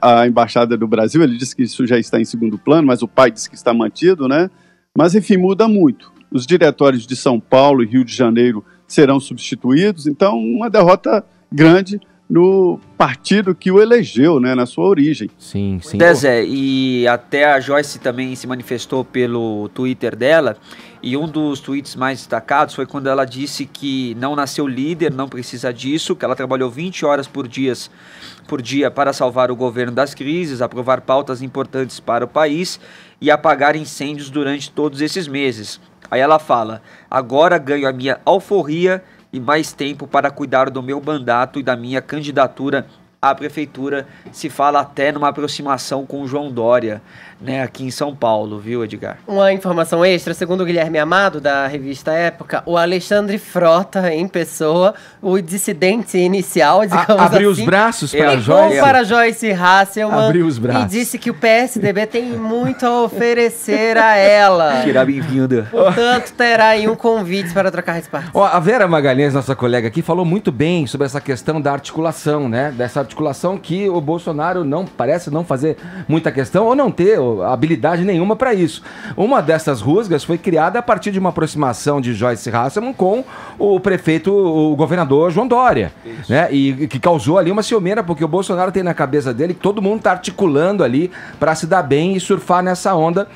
a Embaixada do Brasil. Ele disse que isso já está em segundo plano, mas o pai disse que está mantido, né? Mas enfim, muda muito. Os diretórios de São Paulo e Rio de Janeiro serão substituídos, então uma derrota grande no partido que o elegeu, né, na sua origem. Sim, sim. Zé, e até a Joyce também se manifestou pelo Twitter dela, e um dos tweets mais destacados foi quando ela disse que não nasceu líder, não precisa disso, que ela trabalhou 20 horas por dia para salvar o governo das crises, aprovar pautas importantes para o país e apagar incêndios durante todos esses meses. Aí ela fala: agora ganho a minha alforria e mais tempo para cuidar do meu mandato e da minha candidatura à prefeitura. Se fala até numa aproximação com o João Dória, né, aqui em São Paulo, viu, Edgar? Uma informação extra, segundo o Guilherme Amado, da revista Época, o Alexandre Frota, em pessoa, o dissidente inicial, digamos abriu assim, os braços para a Joyce. Joyce. Para Joyce Hasselmann. Abriu os braços. E disse que o PSDB tem muito a oferecer a ela. Será bem-vinda. Portanto, terá aí um convite para trocar esse partido. A Vera Magalhães, nossa colega aqui, falou muito bem sobre essa questão da articulação, né? Dessa articulação que o Bolsonaro parece não fazer muita questão ou não ter habilidade nenhuma para isso. Uma dessas rusgas foi criada a partir de uma aproximação de Joyce Hasselmann com o prefeito, o governador João Dória, né? E que causou ali uma ciumeira, porque o Bolsonaro tem na cabeça dele que todo mundo tá articulando ali para se dar bem e surfar nessa onda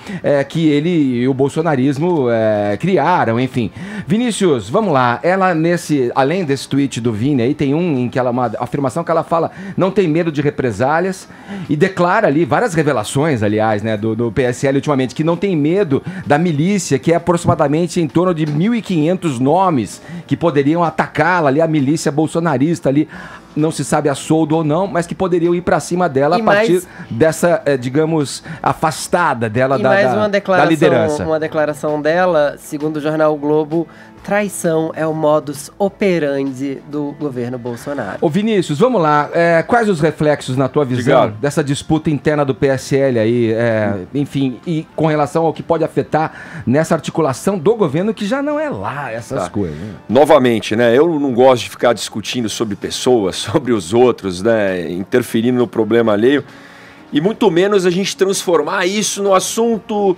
que ele e o bolsonarismo criaram, enfim. Vinícius, vamos lá. Ela além desse tweet do Vini aí, tem um em que ela, uma afirmação que ela fala, não tem medo de represálias e declara ali várias revelações, aliás, né, do PSL ultimamente, que não tem medo da milícia, que é aproximadamente em torno de 1.500 nomes que poderiam atacá-la ali, a milícia bolsonarista ali. Não se sabe a soldo ou não, mas que poderiam ir para cima dela a partir dessa, digamos, afastada dela da liderança. Uma declaração dela, segundo o jornal o Globo, traição é o modus operandi do governo Bolsonaro. Ô Vinícius, vamos lá. Quais os reflexos, na tua visão, dessa disputa interna do PSL aí, enfim, e com relação ao que pode afetar nessa articulação do governo, que já não é lá essas coisas? Né? Novamente, né? Eu não gosto de ficar discutindo sobre pessoas, sobre os outros, né? Interferindo no problema alheio. E muito menos a gente transformar isso no assunto...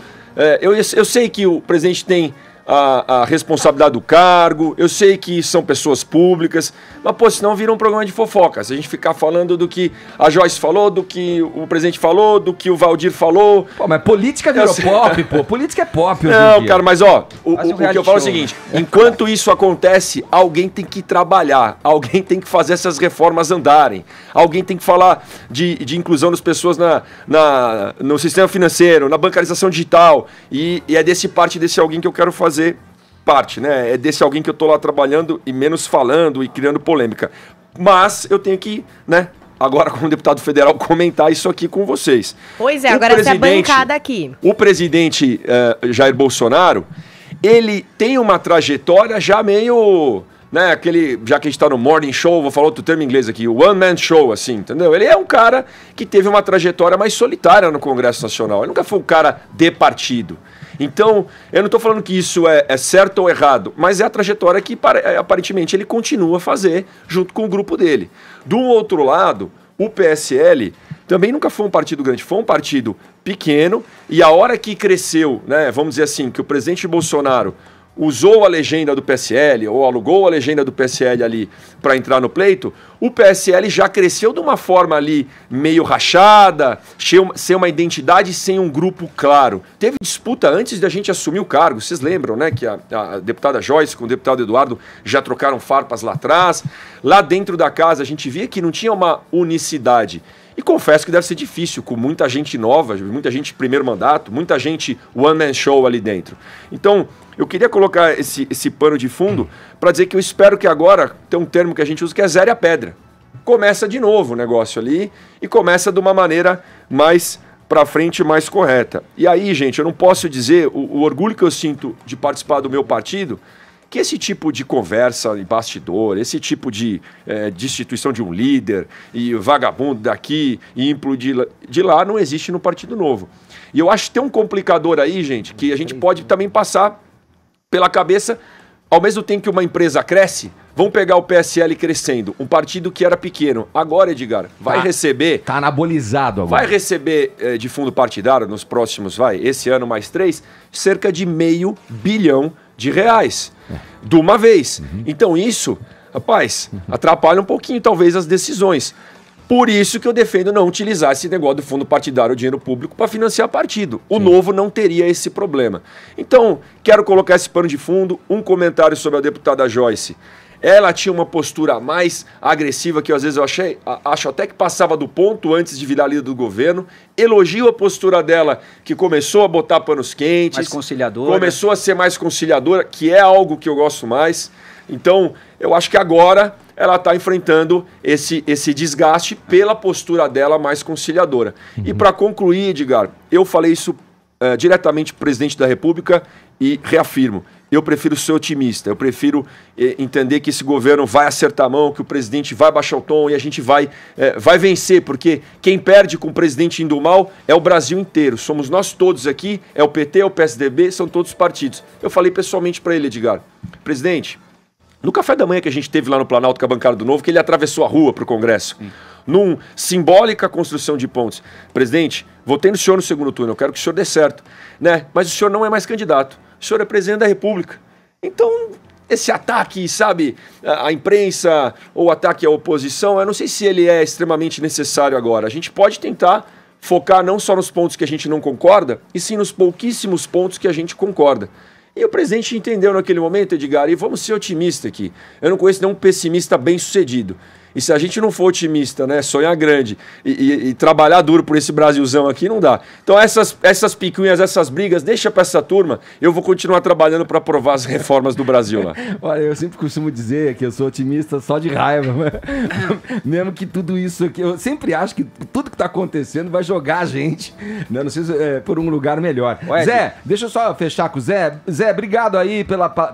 Eu sei que o presidente tem a responsabilidade do cargo, eu sei que são pessoas públicas, mas, pô, senão vira um programa de fofoca. Se a gente ficar falando do que a Joyce falou, do que o presidente falou, do que o Valdir falou... Pô, mas política virou pop, pô. Política é pop hoje Não, em dia. cara, mas ó, o que eu falo é o seguinte, enquanto isso acontece, alguém tem que trabalhar, alguém tem que fazer essas reformas andarem, alguém tem que falar de inclusão das pessoas no sistema financeiro, na bancarização digital, e é parte desse alguém que eu quero fazer parte, né? É desse alguém que eu tô lá trabalhando e menos falando e criando polêmica. Mas eu tenho que, né, agora como deputado federal, comentar isso aqui com vocês. Pois é, agora essa é a bancada aqui. O presidente Jair Bolsonaro, ele tem uma trajetória já meio... Né, já que a gente tá no morning show, vou falar outro termo em inglês aqui, o one man show, assim, entendeu? Ele é um cara que teve uma trajetória mais solitária no Congresso Nacional, ele nunca foi um cara de partido. Então, eu não estou falando que isso é certo ou errado, mas é a trajetória que aparentemente ele continua a fazer junto com o grupo dele. Do outro lado, o PSL também nunca foi um partido grande, foi um partido pequeno, e a hora que cresceu, né, vamos dizer assim, que o presidente Bolsonaro usou a legenda do PSL, ou alugou a legenda do PSL ali para entrar no pleito, o PSL já cresceu de uma forma ali meio rachada, sem uma identidade, sem um grupo claro. Teve disputa antes da gente assumir o cargo, vocês lembram, né, que a deputada Joyce com o deputado Eduardo já trocaram farpas lá atrás. Lá dentro da casa a gente via que não tinha uma unicidade. E confesso que deve ser difícil, com muita gente nova, muita gente primeiro mandato, muita gente one man show ali dentro. Então, eu queria colocar esse pano de fundo para dizer que eu espero que agora, tem um termo que a gente usa que é zere a pedra. Começa de novo o negócio ali e começa de uma maneira mais para frente, mais correta. E aí, gente, eu não posso dizer o orgulho que eu sinto de participar do meu partido, que esse tipo de conversa em bastidor, esse tipo de destituição de um líder, e vagabundo daqui, e ímpio de lá, não existe no Partido Novo. E eu acho que tem um complicador aí, gente, que a gente pode também passar pela cabeça, ao mesmo tempo que uma empresa cresce, vamos pegar o PSL crescendo, um partido que era pequeno. Agora, Edgar, vai receber... Tá anabolizado agora. Vai receber de fundo partidário nos próximos, esse ano mais 3, cerca de R$500 bilhão de uma vez. Então isso, rapaz, atrapalha um pouquinho talvez as decisões. Por isso que eu defendo não utilizar esse negócio do fundo partidário, o dinheiro público, para financiar partido. O Novo não teria esse problema. Então, quero colocar esse pano de fundo, um comentário sobre a deputada Joyce. Ela tinha uma postura mais agressiva, que às vezes eu acho até que passava do ponto antes de virar líder do governo. Elogio a postura dela, que começou a botar panos quentes. Mais conciliadora. Começou a ser mais conciliadora, que é algo que eu gosto mais. Então, eu acho que agora ela está enfrentando esse desgaste pela postura dela mais conciliadora. E para concluir, Edgar, eu falei isso diretamente para o presidente da República e reafirmo. Eu prefiro ser otimista, eu prefiro entender que esse governo vai acertar a mão, que o presidente vai baixar o tom e a gente vai vencer, porque quem perde com o presidente indo mal é o Brasil inteiro. Somos nós todos aqui, é o PT, é o PSDB, são todos os partidos. Eu falei pessoalmente para ele, Edgar, presidente, no café da manhã que a gente teve lá no Planalto com a bancada do Novo, que ele atravessou a rua para o Congresso, num simbólica construção de pontes. Presidente, votei no senhor no segundo turno, eu quero que o senhor dê certo, né? Mas o senhor não é mais candidato. O senhor é presidente da República. Então, esse ataque, sabe, à imprensa ou ataque à oposição, eu não sei se ele é extremamente necessário agora. A gente pode tentar focar não só nos pontos que a gente não concorda, e sim nos pouquíssimos pontos que a gente concorda. E o presidente entendeu naquele momento, Edgar, e vamos ser otimistas aqui. Eu não conheço nenhum pessimista bem-sucedido. E se a gente não for otimista, né, sonhar grande e trabalhar duro por esse Brasilzão aqui, não dá. Então essas picuinhas, essas brigas, deixa para essa turma. Eu vou continuar trabalhando para aprovar as reformas do Brasil lá. Olha, eu sempre costumo dizer que eu sou otimista só de raiva. Mesmo que tudo isso aqui... Eu sempre acho que tudo que está acontecendo vai jogar a gente, né, não sei se por um lugar melhor. Ué, Zé, deixa eu só fechar com o Zé. Zé, obrigado aí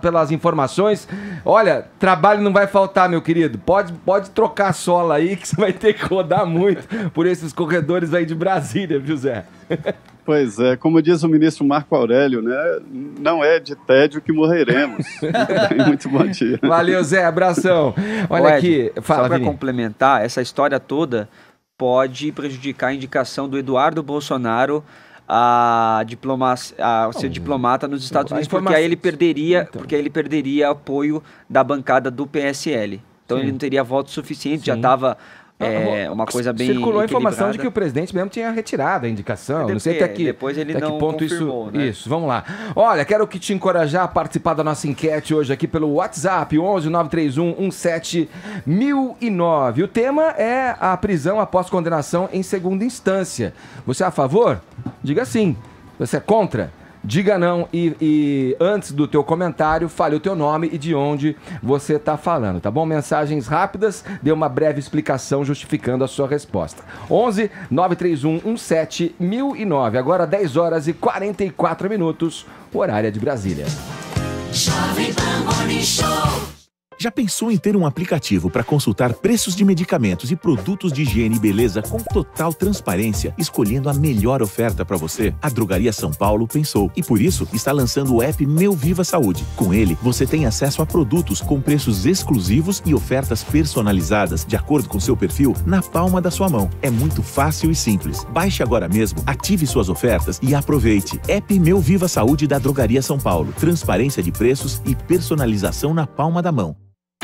pelas informações. Olha, trabalho não vai faltar, meu querido. Pode trocar a sola aí que você vai ter que rodar muito por esses corredores aí de Brasília, viu, Zé? Pois é, como diz o ministro Marco Aurélio, né? Não é de tédio que morreremos. Muito bom dia. Valeu, Zé, abração. Olha aqui, fala, só para Vini. complementar, essa história toda pode prejudicar a indicação do Eduardo Bolsonaro a ser diplomata nos Estados Unidos, porque aí ele perderia apoio da bancada do PSL. Então ele não teria voto suficiente, já estava uma coisa bem circulou a informação de que o presidente mesmo tinha retirado a indicação. Não sei até que, depois ele até não que ponto confirmou, isso... né? Isso, vamos lá. Olha, quero que te encorajar a participar da nossa enquete hoje aqui pelo WhatsApp, 11 931 17 1009. O tema é a prisão após condenação em segunda instância. Você é a favor? Diga sim. Você é contra? Diga não e antes do teu comentário, fale o teu nome e de onde você está falando, tá bom? Mensagens rápidas, dê uma breve explicação justificando a sua resposta. 11 931 17 1009. Agora 10 horas e 44 minutos, o horário é de Brasília. Jovem Pan Morning Show. Já pensou em ter um aplicativo para consultar preços de medicamentos e produtos de higiene e beleza com total transparência, escolhendo a melhor oferta para você? A Drogaria São Paulo pensou e por isso está lançando o app Meu Viva Saúde. Com ele, você tem acesso a produtos com preços exclusivos e ofertas personalizadas de acordo com seu perfil na palma da sua mão. É muito fácil e simples. Baixe agora mesmo, ative suas ofertas e aproveite. App Meu Viva Saúde da Drogaria São Paulo. Transparência de preços e personalização na palma da mão.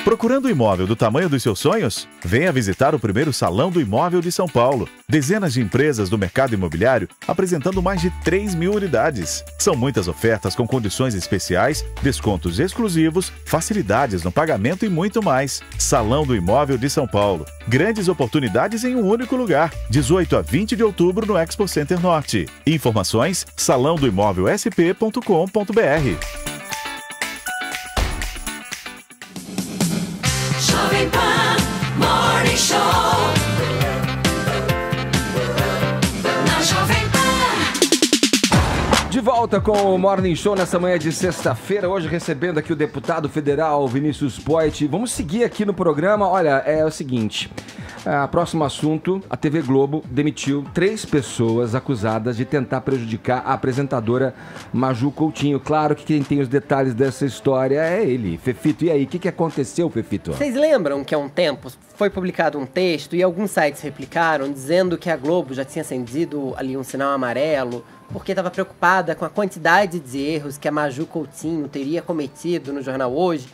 Procurando um imóvel do tamanho dos seus sonhos? Venha visitar o primeiro Salão do Imóvel de São Paulo. Dezenas de empresas do mercado imobiliário apresentando mais de 3.000 unidades. São muitas ofertas com condições especiais, descontos exclusivos, facilidades no pagamento e muito mais. Salão do Imóvel de São Paulo. Grandes oportunidades em um único lugar. 18 a 20 de outubro no Expo Center Norte. Informações: salãodoimovilsp.com.br. Jovem Pan Morning Show. Na Jovem Pan. De volta com o Morning Show nessa manhã de sexta-feira, hoje recebendo aqui o deputado federal Vinícius Poit. Vamos seguir aqui no programa. Olha, é o seguinte, próximo assunto, a TV Globo demitiu 3 pessoas acusadas de tentar prejudicar a apresentadora Maju Coutinho. Claro que quem tem os detalhes dessa história é ele, Fefito. E aí, o que aconteceu, Fefito? Vocês lembram que há um tempo foi publicado um texto e alguns sites replicaram dizendo que a Globo já tinha acendido ali um sinal amarelo porque estava preocupada com a quantidade de erros que a Maju Coutinho teria cometido no jornal Hoje?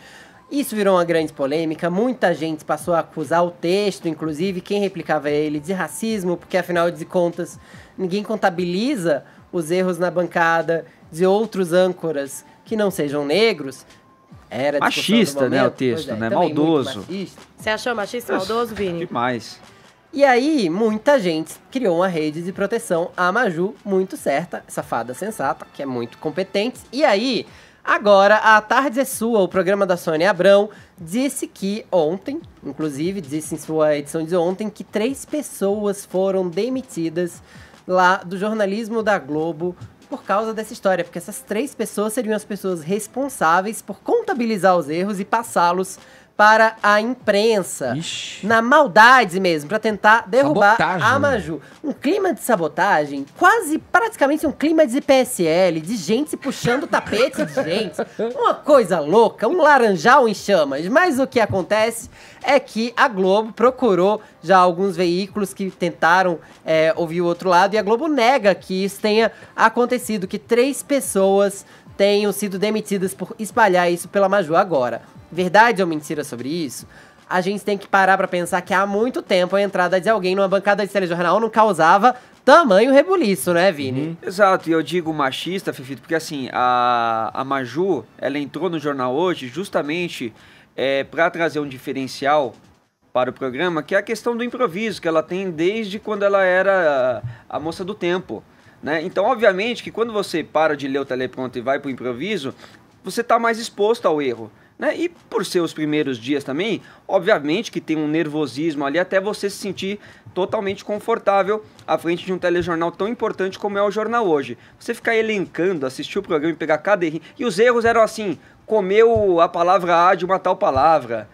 Isso virou uma grande polêmica, muita gente passou a acusar o texto, inclusive quem replicava ele, de racismo, porque afinal de contas ninguém contabiliza os erros na bancada de outros âncoras que não sejam negros. Era machista, né, o texto, né? Maldoso. Você achou machista e maldoso, Vini? Demais. E aí, muita gente criou uma rede de proteção à Maju, muito certa, essa fada sensata, que é muito competente. E aí, agora, a Tarde é Sua, o programa da Sônia Abrão, disse que ontem, inclusive, disse em sua edição de ontem, que 3 pessoas foram demitidas lá do jornalismo da Globo por causa dessa história, porque essas 3 pessoas seriam as pessoas responsáveis por contabilizar os erros e passá-los para a imprensa. Ixi. Na maldade mesmo, para tentar derrubar a Maju. Um clima de sabotagem, praticamente um clima de PSL, de gente se puxando o tapete de gente. Uma coisa louca, um laranjal em chamas. Mas o que acontece é que a Globo procurou já alguns veículos que tentaram ouvir o outro lado, e a Globo nega que isso tenha acontecido, que 3 pessoas tenham sido demitidas por espalhar isso pela Maju. Agora, verdade ou mentira sobre isso? A gente tem que parar pra pensar que há muito tempo a entrada de alguém numa bancada de telejornal não causava tamanho rebuliço, né, Vini? Exato, e eu digo machista, Fefito, porque assim, a Maju, ela entrou no jornal hoje justamente para trazer um diferencial para o programa, que é a questão do improviso, que ela tem desde quando ela era a moça do tempo, né? Então, obviamente, que quando você para de ler o teleprompter e vai para o improviso, você está mais exposto ao erro, né? E por ser os primeiros dias também, obviamente que tem um nervosismo ali até você se sentir totalmente confortável à frente de um telejornal tão importante como é o Jornal Hoje. Você ficar elencando, assistir o programa e pegar cada erro. E os erros eram assim, comeu a palavra A de uma tal palavra.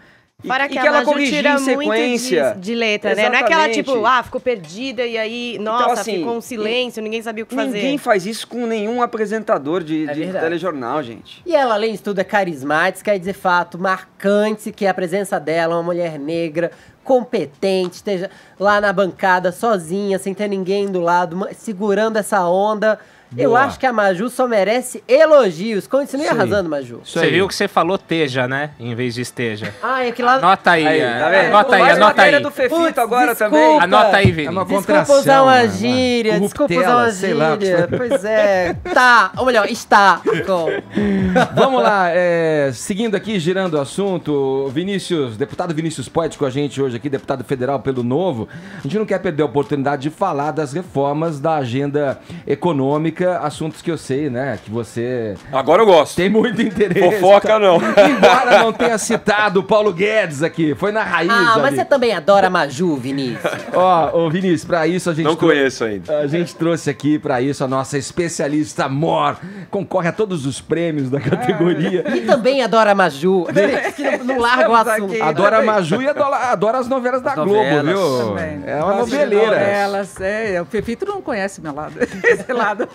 Fora que ela Maju corrigia tira em sequência. muito de letra, né? Não é aquela tipo, ficou perdida e aí, nossa, então, assim, ficou um silêncio, ninguém sabia o que fazer. Ninguém faz isso com nenhum apresentador de telejornal, gente. E ela, além de tudo, é carismática, quer dizer, fato marcante que a presença dela, uma mulher negra, competente, esteja lá na bancada sozinha, sem ter ninguém do lado, segurando essa onda. Boa. Eu acho que a Maju só merece elogios. Continue arrasando, Maju. Você viu que você falou teja, né? Em vez de esteja. Ah, é que lá... Anota aí, tá vendo? anota aí, Mais anota aí. matéria do Fefito agora desculpa. também. Anota aí, Vini. É uma Desculpa contração, usar uma né? gíria, desculpa usar Corruptela, uma sei lá. gíria. Pois é, tá, ou melhor, está. Vamos lá, seguindo aqui, girando o assunto, deputado Vinícius Poit com a gente hoje aqui, deputado federal pelo Novo. A gente não quer perder a oportunidade de falar das reformas da agenda econômica, assuntos que eu sei, né, que você... Agora eu gosto. Tem muito interesse. Fofoca não. Embora não tenha citado o Paulo Guedes aqui, foi na raiz mas ali. você também adora Maju, Vinícius. Ô Vinícius, pra isso a gente... Não conheço ainda. A gente trouxe aqui pra isso a nossa especialista Mor, concorre a todos os prêmios da categoria. E também adora Maju, que não larga o assunto. Adora a Maju e adora as novelas da Globo, viu? Também. É uma Gosto de noveleira. novelas, o Fefito não conhece meu lado. Esse lado.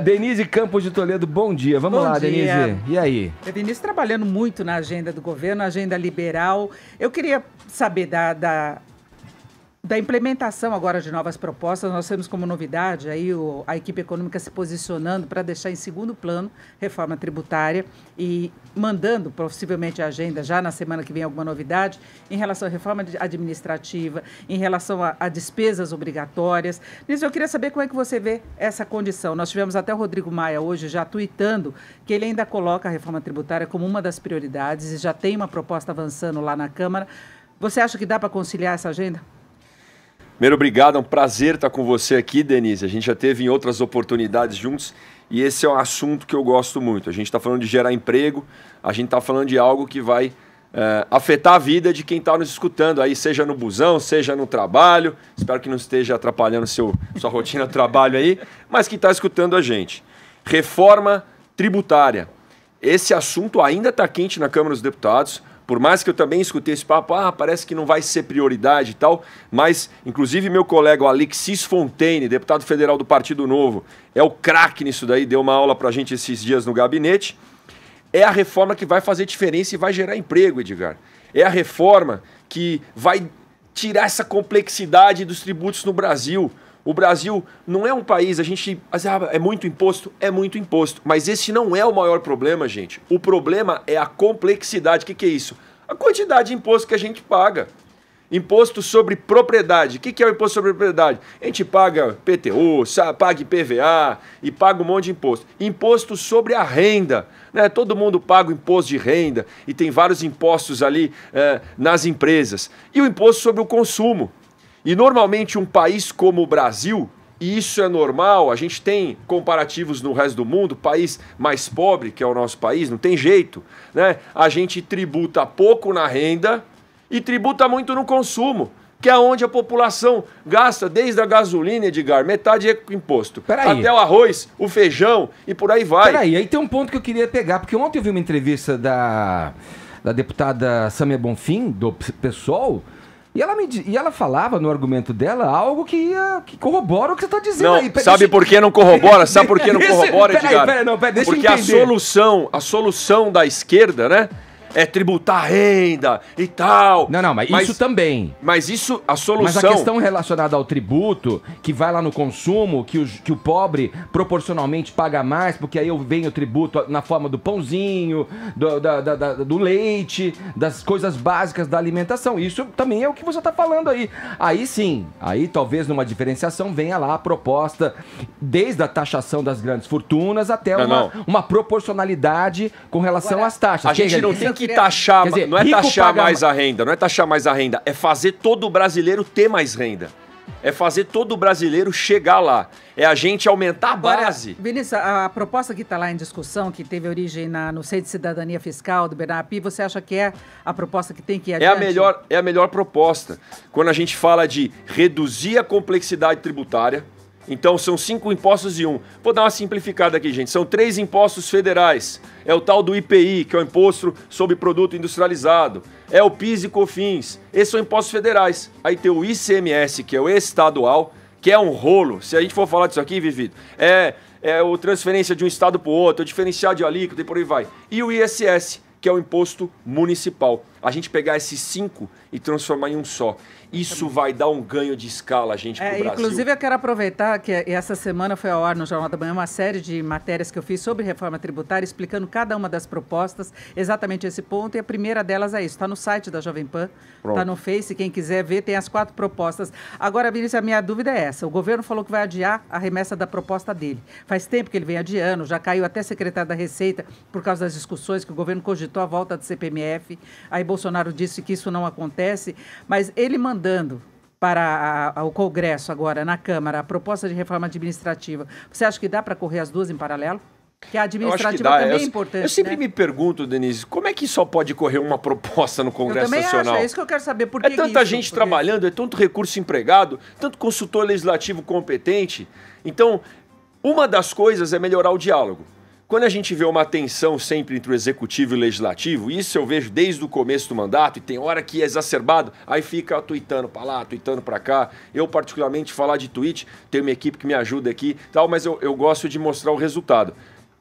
Denise Campos de Toledo, bom dia. Vamos lá, dia. Denise. E aí? Denise trabalhando muito na agenda do governo, agenda liberal. Eu queria saber da implementação agora de novas propostas. Nós temos como novidade aí a equipe econômica se posicionando para deixar em segundo plano reforma tributária e mandando possivelmente a agenda já na semana que vem alguma novidade em relação à reforma administrativa, em relação a despesas obrigatórias. Nisso eu queria saber como é que você vê essa condição. Nós tivemos até o Rodrigo Maia hoje já tuitando que ele ainda coloca a reforma tributária como uma das prioridades e já tem uma proposta avançando lá na Câmara. Você acha que dá para conciliar essa agenda? Primeiro, obrigado, é um prazer estar com você aqui, Denise. A gente já teve em outras oportunidades juntos e esse é um assunto que eu gosto muito. A gente está falando de gerar emprego, a gente está falando de algo que vai afetar a vida de quem está nos escutando aí, seja no busão, seja no trabalho. Espero que não esteja atrapalhando sua rotina de trabalho aí, mas que está escutando a gente. Reforma tributária. Esse assunto ainda está quente na Câmara dos Deputados. Por mais que eu também escutei esse papo, parece que não vai ser prioridade e tal, mas, inclusive, meu colega, o Alexis Fontaine, deputado federal do Partido Novo, é o craque nisso daí, deu uma aula pra gente esses dias no gabinete. É a reforma que vai fazer diferença e vai gerar emprego, Edgar. É a reforma que vai tirar essa complexidade dos tributos no Brasil. O Brasil não é um país, é muito imposto, mas esse não é o maior problema, gente. O problema é a complexidade. O que é isso? A quantidade de imposto que a gente paga. Imposto sobre propriedade. O que é o imposto sobre propriedade? A gente paga PTU, paga IPVA e paga um monte de imposto. Imposto sobre a renda. Né? Todo mundo paga o imposto de renda e tem vários impostos ali nas empresas. E o imposto sobre o consumo. E normalmente um país como o Brasil, e isso é normal, a gente tem comparativos no resto do mundo, país mais pobre, que é o nosso país, não tem jeito, né? A gente tributa pouco na renda e tributa muito no consumo, que é onde a população gasta, desde a gasolina, Edgar, metade é imposto. Até o arroz, o feijão e por aí vai. Peraí, aí tem um ponto que eu queria pegar, porque ontem eu vi uma entrevista da deputada Samia Bonfim, do PSOL, e ela falava no argumento dela algo que corrobora o que você está dizendo aí. Sabe por que não corrobora? Sabe por que não corrobora, Edgar? Deixa Porque eu entender. a solução da esquerda, né, é tributar renda e tal. Não, mas isso também. Mas isso, a solução... Mas a questão relacionada ao tributo, que vai lá no consumo, que o pobre proporcionalmente paga mais, porque aí vem o tributo na forma do pãozinho, do leite, das coisas básicas da alimentação. Isso também é o que você está falando aí. Aí sim, aí talvez numa diferenciação venha lá a proposta, desde a taxação das grandes fortunas até uma proporcionalidade com relação às taxas. A gente não tem que taxar, quer dizer, não é taxar paga mais a renda, não é taxar mais a renda, é fazer todo o brasileiro ter mais renda. É fazer todo o brasileiro chegar lá. É a gente aumentar a base. Vinícius, a proposta que está lá em discussão, que teve origem no Centro de Cidadania Fiscal do Bernarpi, você acha que é a proposta que tem que ir adiante? É a melhor proposta. Quando a gente fala de reduzir a complexidade tributária, então são 5 impostos e 1. Vou dar uma simplificada aqui, gente. São 3 impostos federais. É o tal do IPI, que é o Imposto sobre Produto Industrializado. É o PIS e COFINS. Esses são impostos federais. Aí tem o ICMS, que é o estadual, que é um rolo. Se a gente for falar disso aqui, Vivido, é a transferência de um estado para o outro, é o diferencial de alíquota e por aí vai. E o ISS, que é o imposto municipal. A gente pegar esses 5 e transformar em um só. Isso vai dar um ganho de escala, gente, pro Brasil. Inclusive, eu quero aproveitar que essa semana foi ao ar no Jornal da Manhã uma série de matérias que eu fiz sobre reforma tributária, explicando cada uma das propostas, exatamente esse ponto, e a primeira delas é isso. Está no site da Jovem Pan, está no Face, quem quiser ver, tem as 4 propostas. Agora, Vinícius, a minha dúvida é essa. O governo falou que vai adiar a remessa da proposta dele. Faz tempo que ele vem adiando, já caiu até secretário da Receita por causa das discussões que o governo cogitou a volta do CPMF. Aí Bolsonaro disse que isso não acontece, mas ele mandando para o Congresso agora, na Câmara, a proposta de reforma administrativa, você acha que dá para correr as duas em paralelo? Que a administrativa também é importante. Eu sempre me pergunto, Denise, como é que só pode correr uma proposta no Congresso Nacional? Eu também acho, é isso que eu quero saber. Por que tanta gente trabalhando, é tanto recurso empregado, tanto consultor legislativo competente. Então, uma das coisas é melhorar o diálogo. Quando a gente vê uma tensão sempre entre o executivo e o legislativo, isso eu vejo desde o começo do mandato, e tem hora que é exacerbado, aí fica tuitando para lá, tuitando para cá. Eu, particularmente, falar de tweet, tenho uma equipe que me ajuda aqui, tal, mas eu gosto de mostrar o resultado.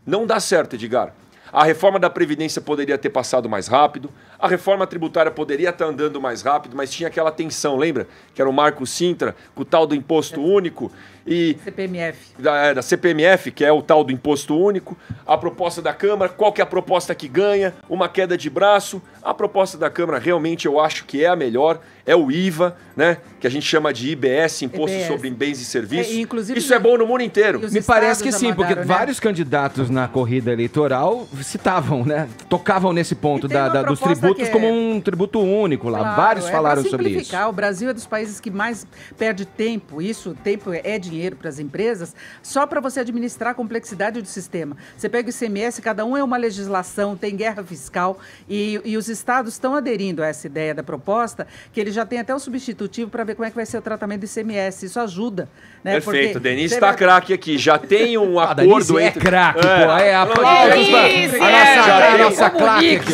Não dá certo, Edgar. A reforma da Previdência poderia ter passado mais rápido, a reforma tributária poderia estar andando mais rápido, mas tinha aquela tensão, lembra? Que era o Marco Sintra, com o tal do imposto único e... CPMF. Da CPMF, que é o tal do imposto único, a proposta da Câmara, qual que é a proposta que ganha? Uma queda de braço. A proposta da Câmara realmente eu acho que é a melhor, é o IVA, né? Que a gente chama de IBS, Imposto sobre Bens e Serviços. Isso é bom no mundo inteiro. Me parece que sim, porque vários candidatos na corrida eleitoral citavam, né? Tocavam nesse ponto dos tributos como um tributo único lá. Claro, vários falaram sobre isso. O Brasil é dos países que mais perde tempo. Tempo é dinheiro para as empresas, só para você administrar a complexidade do sistema. Você pega o ICMS, cada um é uma legislação, tem guerra fiscal e os estados estão aderindo a essa ideia da proposta, que ele já tem até um substitutivo para ver como é que vai ser o tratamento do ICMS. Isso ajuda. Né? Perfeito, porque Denise está craque aqui. Já tem um acordo entre... craque, pô. A nossa claque aqui.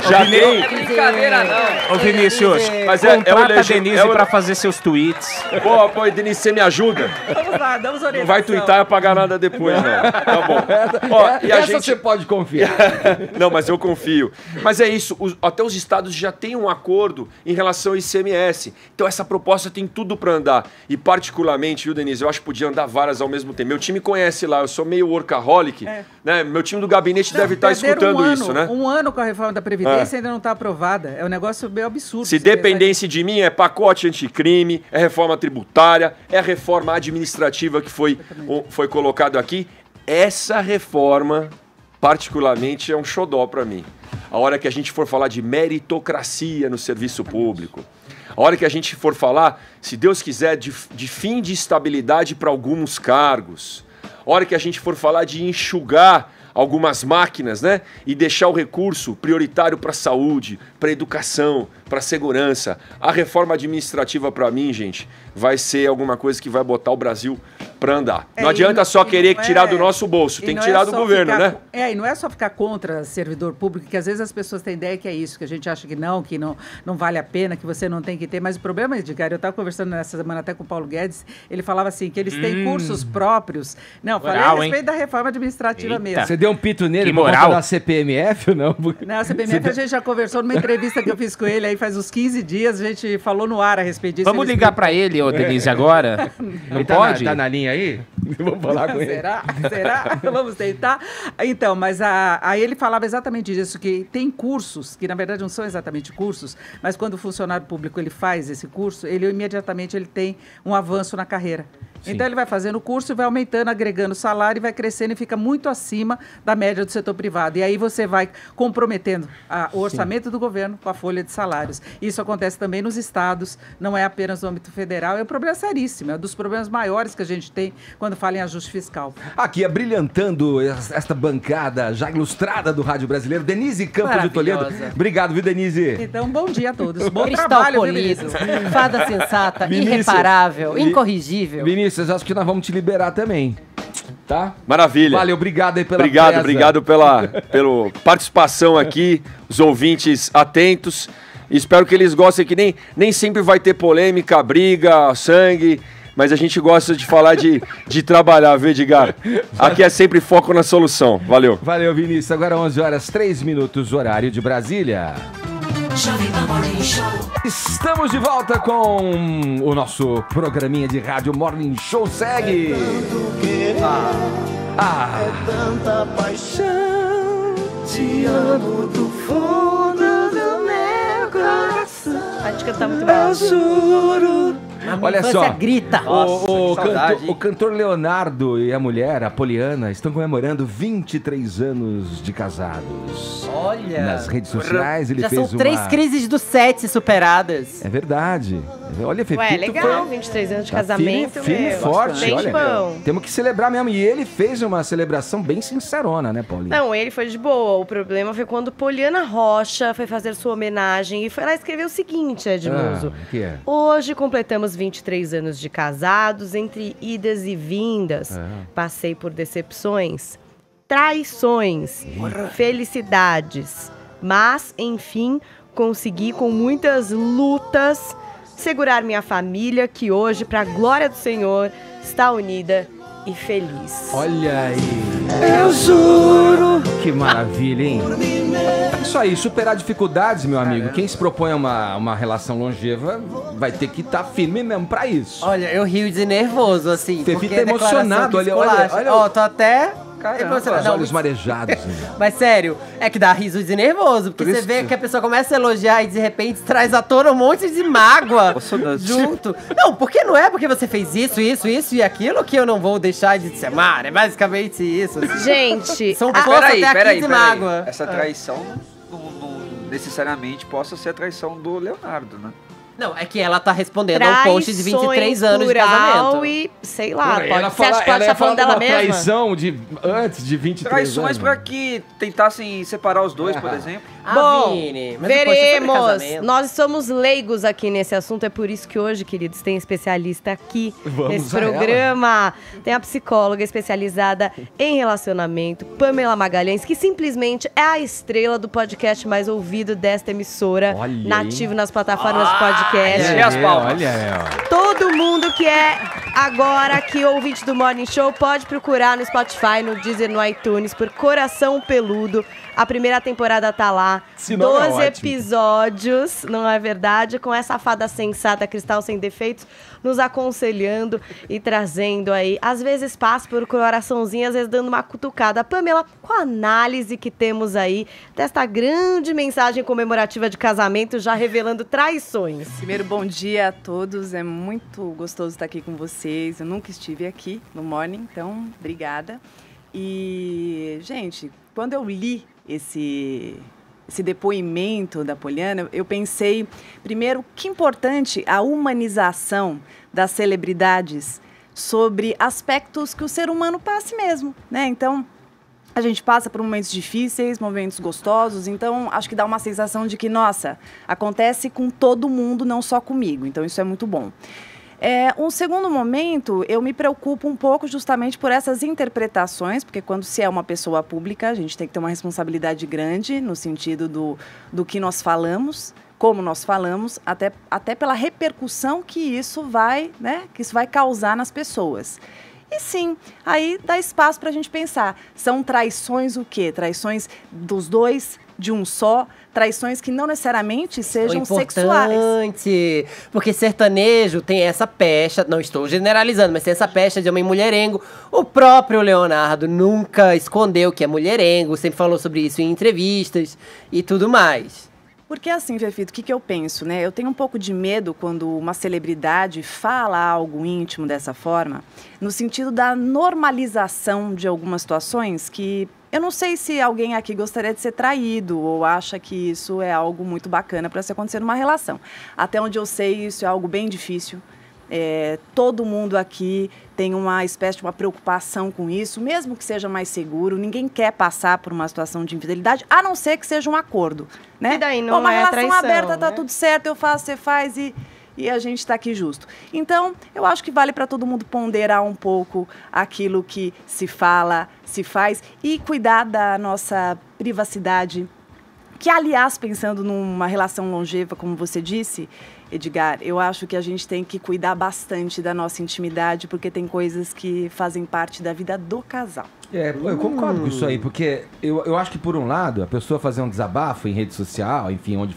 Já tem... É brincadeira, não. Ô, Vinícius, mas contrata a Denise para fazer seus tweets. Pô, Denise, você me ajuda? Vamos lá, damos orientação. Não vai tuitar e pagar nada depois, não. Tá bom. Essa você pode confiar. Não, mas eu confio. Mas é isso, até os estados já têm um acordo em relação ao ICMS. Então essa proposta tem tudo para andar. E particularmente, viu, Denise, eu acho que podia andar várias ao mesmo tempo. Meu time conhece lá, eu sou meio workaholic, né? Meu time do gabinete deve estar escutando isso, né? Um ano com a reforma da Previdência ainda não está aprovada. É um negócio meio absurdo. Se dependesse de mim, é pacote anticrime, é reforma tributária, é a reforma administrativa que foi colocado aqui. Essa reforma, particularmente, é um xodó para mim. A hora que a gente for falar de meritocracia no serviço público, a hora que a gente for falar, se Deus quiser, de fim de estabilidade para alguns cargos, a hora que a gente for falar de enxugar algumas máquinas, né? E deixar o recurso prioritário para a saúde, para a educação, para a segurança. A reforma administrativa, para mim, gente, vai ser alguma coisa que vai botar o Brasil para andar. Não adianta só querer tirar do nosso bolso, tem que tirar do governo, né? E não é só ficar contra servidor público, que às vezes as pessoas têm ideia que é isso, que a gente acha que não vale a pena, que você não tem que ter. Mas o problema, Edgar, eu estava conversando nessa semana até com o Paulo Guedes, ele falava assim, que eles têm cursos próprios. Não, falei a respeito da reforma administrativa mesmo. Você deu um pito nele, que moral da CPMF ou não? Não, a CPMF a gente já conversou numa entrevista que eu fiz com ele aí faz uns 15 dias, a gente falou no ar a respeito disso. Vamos ligar para ele, ô Denise, agora? Não pode? Tá na linha aí? Vamos falar com ele. Será? Vamos tentar? Então, mas aí ele falava exatamente disso, que tem cursos, que na verdade não são exatamente cursos, mas quando o funcionário público ele faz esse curso, ele imediatamente tem um avanço na carreira. Sim. Então ele vai fazendo o curso e vai aumentando, agregando salário, e vai crescendo e fica muito acima da média do setor privado. E aí você vai comprometendo o orçamento do governo com a folha de salários. Isso acontece também nos estados, não é apenas no âmbito federal, é um problema seríssimo, é um dos problemas maiores que a gente tem quando fala em ajuste fiscal. Aqui, abrilhantando esta bancada já ilustrada do Rádio Brasileiro, Denise Campos de Toledo. Obrigado, viu, Denise? Então, bom dia a todos. Bom Cristal trabalho, polido, fada sensata, irreparável, incorrigível. Vinícius, acho que nós vamos te liberar também, tá? Maravilha. Valeu, obrigado aí pela Obrigado pela participação aqui, os ouvintes atentos. Espero que eles gostem, que nem sempre vai ter polêmica, briga, sangue, mas a gente gosta de falar de trabalhar, viu, Edgar? Aqui é sempre foco na solução. Valeu. Valeu, Vinícius. Agora 11h03, horário de Brasília. Estamos de volta com o nosso programinha de rádio Morning Show. Segue! É tanta paixão, te amo do fundo do meu coração. Acho que tá muito mal. Eu juro. Olha só, grita. O cantor Leonardo e a mulher, a Poliana, estão comemorando 23 anos de casados. Olha. Nas redes sociais ele já fez são 3 crises do 7 superadas. É verdade. Olha, Fefito. Ué, legal, 23 anos de casamento. Firme e forte, bem olha. bom. Temos que celebrar mesmo. E ele fez uma celebração bem sincerona, né, Paulinho? Não, ele foi de boa. O problema foi quando Poliana Rocha foi fazer sua homenagem e foi lá escrever o seguinte, Edmundo. Que é? Hoje completamos 23 anos de casados, entre idas e vindas. Passei por decepções, traições, felicidades. Mas, enfim, consegui com muitas lutas segurar minha família, que hoje, para a glória do Senhor, está unida e feliz. Olha aí. Eu juro. Que maravilha, hein? Isso aí, superar dificuldades, meu amigo. Quem se propõe a uma relação longeva vai ter que estar firme mesmo pra isso. Olha, eu rio de nervoso, assim. Você fica emocionado, olha. Ó, tô até... Os olhos marejados. Mas sério, é que dá riso de nervoso, porque você vê que a pessoa começa a elogiar e de repente traz à tona um monte de mágoa junto. Não, porque não é porque você fez isso e aquilo que eu não vou deixar de te amar. É basicamente isso. Gente, são forças até aqui de mágoa. Essa traição não necessariamente possa ser a traição do Leonardo, né? Não, é que ela tá respondendo a um post de 23 anos de casamento. E, sei lá, você acha que pode estar falando dela mesma? Traição antes de 23 Traições anos. para que tentassem separar os dois, por exemplo. Bom, Vini, mas veremos. Nós somos leigos aqui nesse assunto, é por isso que hoje, queridos, tem especialista aqui nesse programa. Tem a psicóloga especializada em relacionamento, Pamela Magalhães, que simplesmente é a estrela do podcast mais ouvido desta emissora, nativo nas plataformas de podcast. Todo mundo que é agora aqui ouvinte do Morning Show pode procurar no Spotify, no Deezer, no iTunes por Coração Peludo. A primeira temporada tá lá, 12 episódios, não é verdade? Com essa fada sensata, Cristal Sem Defeitos, nos aconselhando e trazendo aí, às vezes passa por coraçãozinho, às vezes dando uma cutucada. Pamela, qual a análise que temos aí desta grande mensagem comemorativa de casamento, já revelando traições? Primeiro, bom dia a todos, é muito gostoso estar aqui com vocês. Eu nunca estive aqui no Morning, então, obrigada. E, gente, quando eu li esse depoimento da Poliana, eu pensei, primeiro, que importante a humanização das celebridades sobre aspectos que o ser humano passa mesmo, né? Então, a gente passa por momentos difíceis, momentos gostosos, então acho que dá uma sensação de que, nossa, acontece com todo mundo, não só comigo, então isso é muito bom. Um segundo momento, eu me preocupo um pouco justamente por essas interpretações, porque quando se é uma pessoa pública, a gente tem que ter uma responsabilidade grande no sentido do que nós falamos, como nós falamos, até pela repercussão que isso vai causar nas pessoas. E sim, aí dá espaço para a gente pensar. São traições o quê? Traições dos dois, de um só? Traições que não necessariamente sejam sexuais. Porque sertanejo tem essa pecha, não estou generalizando, mas tem essa pecha de homem mulherengo. O próprio Leonardo nunca escondeu que é mulherengo, sempre falou sobre isso em entrevistas e tudo mais. Porque assim, Fefito, o que eu penso, né? Eu tenho um pouco de medo quando uma celebridade fala algo íntimo dessa forma, no sentido da normalização de algumas situações que eu não sei se alguém aqui gostaria de ser traído ou acha que isso é algo muito bacana para se acontecer numa relação. Até onde eu sei, isso é algo bem difícil. Todo mundo aqui tem uma espécie de uma preocupação com isso, mesmo que seja mais seguro. Ninguém quer passar por uma situação de infidelidade, a não ser que seja um acordo, né? E daí não uma relação traição, aberta, tá né? tudo certo, eu faço, você faz e a gente está aqui justo. Então, eu acho que vale para todo mundo ponderar um pouco aquilo que se fala, se faz e cuidar da nossa privacidade. Que, aliás, pensando numa relação longeva, como você disse, Edgar, eu acho que a gente tem que cuidar bastante da nossa intimidade, porque tem coisas que fazem parte da vida do casal. Eu concordo com isso aí, porque eu acho que, por um lado, a pessoa fazer um desabafo em rede social, enfim, onde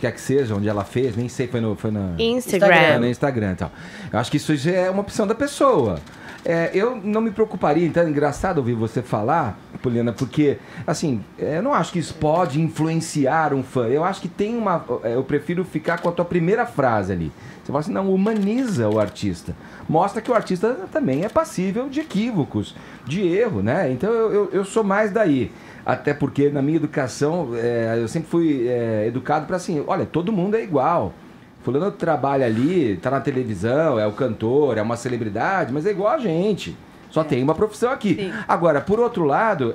quer que seja, onde ela fez, nem sei, foi no Instagram. No Instagram e tal. Eu acho que isso já é uma opção da pessoa. Eu não me preocuparia, então é engraçado ouvir você falar, Poliana, porque, assim, eu não acho que isso pode influenciar um fã. Eu acho que tem eu prefiro ficar com a tua primeira frase ali. Você fala assim, não, humaniza o artista. Mostra que o artista também é passível de equívocos, de erro, né? Então eu sou mais daí. Até porque na minha educação, eu sempre fui educado para assim, olha, todo mundo é igual. Fulano trabalha ali, tá na televisão, é o cantor, é uma celebridade, mas é igual a gente. Só tem uma profissão aqui. Sim. Agora, por outro lado,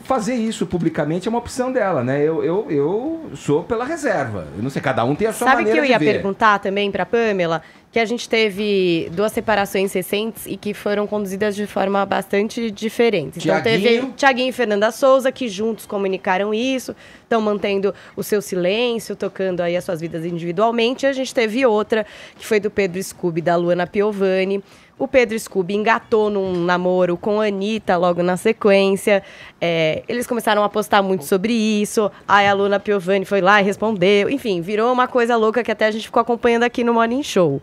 fazer isso publicamente é uma opção dela, né? Eu sou pela reserva. Eu não sei, cada um tem a sua maneira de ver. Sabe que eu ia perguntar também pra Pamela? Que a gente teve 2 separações recentes e que foram conduzidas de forma bastante diferente. Então teve Thiaguinho e Fernanda Souza, que juntos comunicaram isso, estão mantendo o seu silêncio, tocando aí as suas vidas individualmente. E a gente teve outra, que foi do Pedro Scooby e da Luana Piovani. O Pedro Scooby engatou num namoro com a Anitta logo na sequência. Eles começaram a postar muito sobre isso. Aí a Luana Piovani foi lá e respondeu. Enfim, virou uma coisa louca que até a gente ficou acompanhando aqui no Morning Show.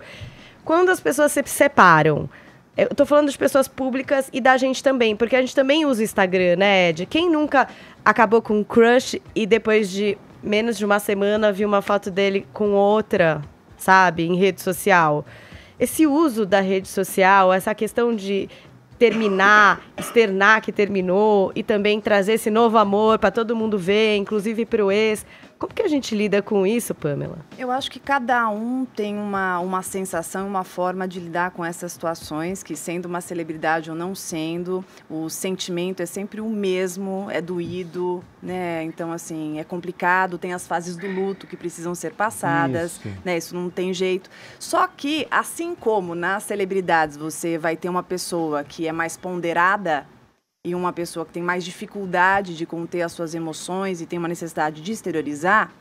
Quando as pessoas se separam, eu tô falando de pessoas públicas e da gente também, porque a gente também usa o Instagram, né, Ed? Quem nunca acabou com um crush e depois de menos de uma semana viu uma foto dele com outra, sabe, em rede social? Esse uso da rede social, essa questão de terminar, externar que terminou e também trazer esse novo amor para todo mundo ver, inclusive para o ex. Como que a gente lida com isso, Pamela? Eu acho que cada um tem uma sensação, uma forma de lidar com essas situações, que sendo uma celebridade ou não sendo, o sentimento é sempre o mesmo, é doído, né? Então, assim, é complicado, tem as fases do luto que precisam ser passadas, né? Isso não tem jeito. Só que, assim como nas celebridades você vai ter uma pessoa que é mais ponderada, e uma pessoa que tem mais dificuldade de conter as suas emoções e tem uma necessidade de exteriorizar,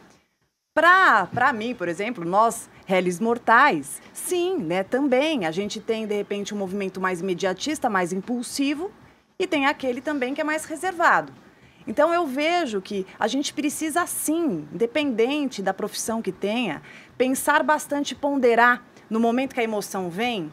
para mim, por exemplo, nós, réis mortais, sim, né, também. A gente tem, de repente, um movimento mais imediatista, mais impulsivo, e tem aquele também que é mais reservado. Então, eu vejo que a gente precisa, sim, independente da profissão que tenha, pensar bastante, ponderar no momento que a emoção vem,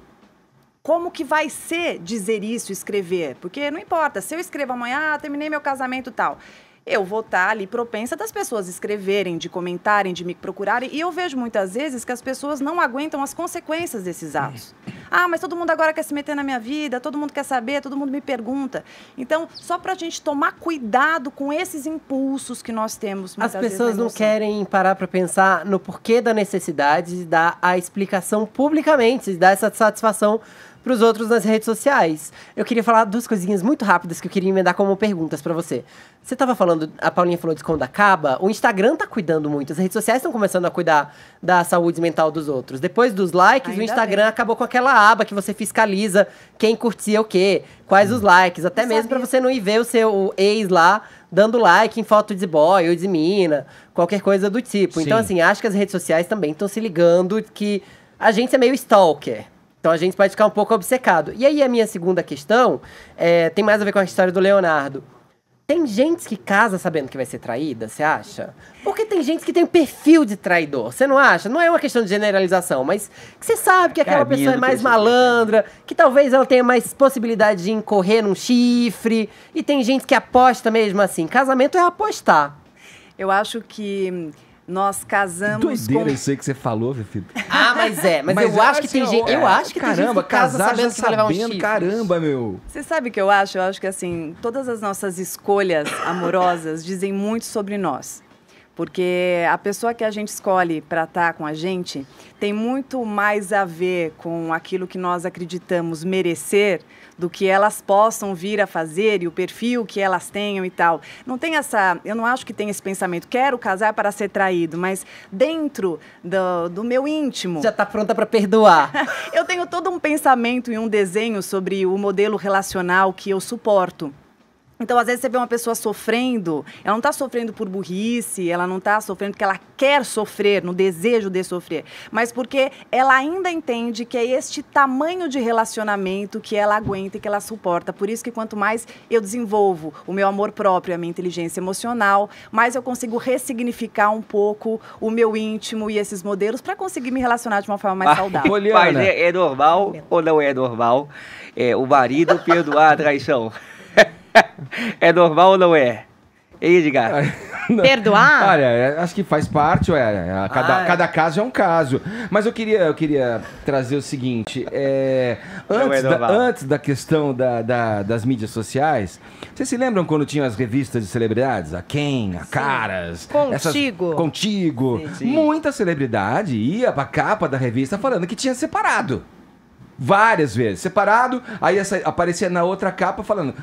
como que vai ser dizer isso, escrever? Porque não importa, se eu escrevo amanhã, terminei meu casamento e tal, eu vou estar ali propensa das pessoas escreverem, de comentarem, de me procurarem, e eu vejo muitas vezes que as pessoas não aguentam as consequências desses atos. Ah, mas todo mundo agora quer se meter na minha vida, todo mundo quer saber, todo mundo me pergunta. Então, só pra gente tomar cuidado com esses impulsos que nós temos. As pessoas não querem parar pra pensar no porquê da necessidade de dar a explicação publicamente, de dar essa satisfação pros outros nas redes sociais. Eu queria falar duas coisinhas muito rápidas que eu queria emendar como perguntas pra você. Você tava falando, a Paulinha falou de quando acaba, o Instagram tá cuidando muito, as redes sociais estão começando a cuidar da saúde mental dos outros. Depois dos likes, o Instagram acabou com aquela aba que você fiscaliza quem curtia o quê, quais os likes, até mesmo pra você não ir ver o seu ex lá dando like em foto de boy ou de mina, qualquer coisa do tipo. Sim. Então, assim, acho que as redes sociais também estão se ligando que a gente é meio stalker. Então a gente pode ficar um pouco obcecado. E aí a minha segunda questão tem mais a ver com a história do Leonardo. Tem gente que casa sabendo que vai ser traída, você acha? Porque tem gente que tem um perfil de traidor, você não acha? Não é uma questão de generalização, mas que você sabe que aquela pessoa é mais malandra, que talvez ela tenha mais possibilidade de incorrer num chifre. E tem gente que aposta mesmo assim. Casamento é apostar. Eu acho que nós casamos Doideira isso aí que você falou, Fefito. Ah, mas eu acho que tem gente. Eu acho que tem gente que casa sabendo que vai levar um chifre. Caramba, meu. Você sabe o que eu acho? Eu acho que, assim, todas as nossas escolhas amorosas dizem muito sobre nós. Porque a pessoa que a gente escolhe para estar com a gente tem muito mais a ver com aquilo que nós acreditamos merecer do que elas possam vir a fazer e o perfil que elas tenham e tal. Não tem eu não acho que tem esse pensamento, quero casar para ser traído, mas dentro do meu íntimo... Já tá pronta para perdoar. Eu tenho todo um pensamento e um desenho sobre o modelo relacional que eu suporto. Então, às vezes, você vê uma pessoa sofrendo, ela não está sofrendo por burrice, ela não está sofrendo porque ela quer sofrer, no desejo de sofrer, mas porque ela ainda entende que é este tamanho de relacionamento que ela aguenta e que ela suporta. Por isso que quanto mais eu desenvolvo o meu amor próprio, a minha inteligência emocional, mais eu consigo ressignificar um pouco o meu íntimo e esses modelos para conseguir me relacionar de uma forma mais saudável. Mas é normal ou não é normal o marido perdoar a traição? É normal ou não é? Hein, Edgar? Perdoar? Olha, acho que faz parte, cada caso é um caso. Mas eu queria trazer o seguinte, antes da questão das mídias sociais, vocês se lembram quando tinham as revistas de celebridades? A Quem, a Caras. Contigo. Sim. Muita celebridade ia pra capa da revista falando que tinha separado. Várias vezes, separado, aí aparecia na outra capa falando,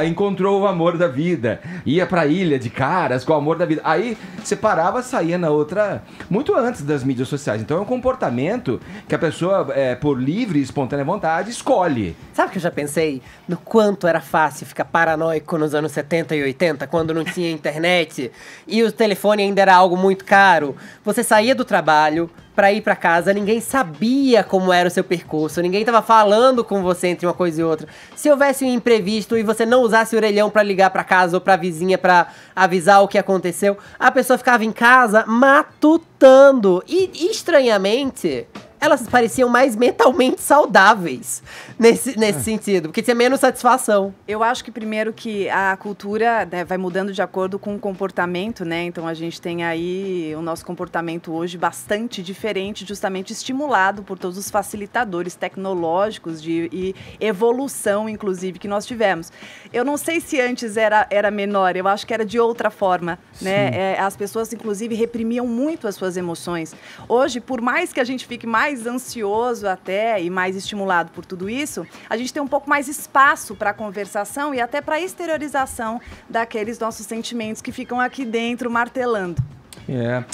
encontrou o amor da vida, ia pra ilha de Caras com o amor da vida, aí separava, saía na outra, muito antes das mídias sociais. Então é um comportamento que a pessoa, por livre e espontânea vontade, escolhe. Sabe que eu já pensei no quanto era fácil ficar paranoico nos anos 70 e 80, quando não tinha internet e o telefone ainda era algo muito caro? Você saía do trabalho pra ir pra casa, ninguém sabia como era o seu percurso, ninguém tava falando com você entre uma coisa e outra. Se houvesse um imprevisto e você não usasse o orelhão pra ligar pra casa ou pra vizinha pra avisar o que aconteceu, a pessoa ficava em casa matutando. E, estranhamente, elas pareciam mais mentalmente saudáveis nesse sentido, porque tinha menos satisfação. Eu acho que primeiro que a cultura, né, vai mudando de acordo com o comportamento, né? Então a gente tem aí o nosso comportamento hoje bastante diferente, justamente estimulado por todos os facilitadores tecnológicos e evolução, inclusive, que nós tivemos. Eu não sei se antes era menor, eu acho que era de outra forma, né? As pessoas, inclusive, reprimiam muito as suas emoções. Hoje, por mais que a gente fique mais ansioso até e mais estimulado por tudo isso, a gente tem um pouco mais espaço para conversação e até para exteriorização daqueles nossos sentimentos que ficam aqui dentro martelando.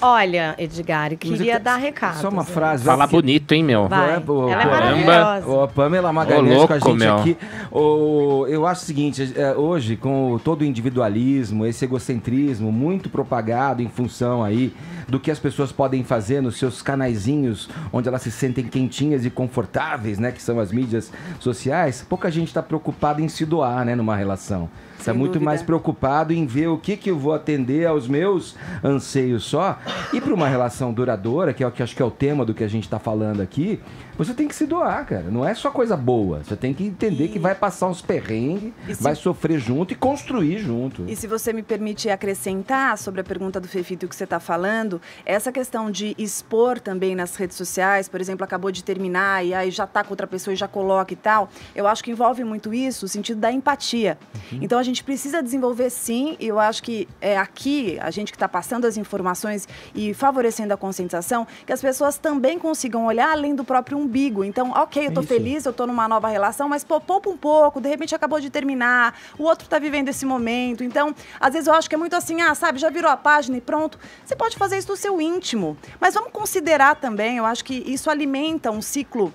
Olha, Edgar, eu queria dar recado. Só uma frase. Fala bonito, hein, meu? Vai. Ela é maravilhosa. Pamela Magalhães com a gente aqui. Eu acho o seguinte, hoje, com todo o individualismo, esse egocentrismo muito propagado em função aí do que as pessoas podem fazer nos seus canaizinhos, onde elas se sentem quentinhas e confortáveis, né, que são as mídias sociais, pouca gente está preocupada em se doar, né, numa relação. Está muito mais preocupado em ver o que eu vou atender aos meus anseios só. E para uma relação duradoura, que é o que acho que é o tema do que a gente está falando aqui, você tem que se doar, cara. Não é só coisa boa. Você tem que entender que vai passar uns perrengues, vai sofrer junto e construir junto. E se você me permite acrescentar sobre a pergunta do Fefito que você está falando, essa questão de expor também nas redes sociais, por exemplo, acabou de terminar e aí já está com outra pessoa e já coloca e tal, eu acho que envolve muito isso, o sentido da empatia. Então a gente precisa desenvolver sim, e eu acho que aqui, a gente que está passando as informações e favorecendo a conscientização, que as pessoas também consigam olhar além do próprio umbigo. ambíguo. Então, ok, eu tô feliz, eu tô numa nova relação, mas pô, poupa um pouco, de repente acabou de terminar, o outro tá vivendo esse momento. Então, às vezes eu acho que é muito assim, sabe, já virou a página e pronto. Você pode fazer isso no seu íntimo, mas vamos considerar também, eu acho que isso alimenta um ciclo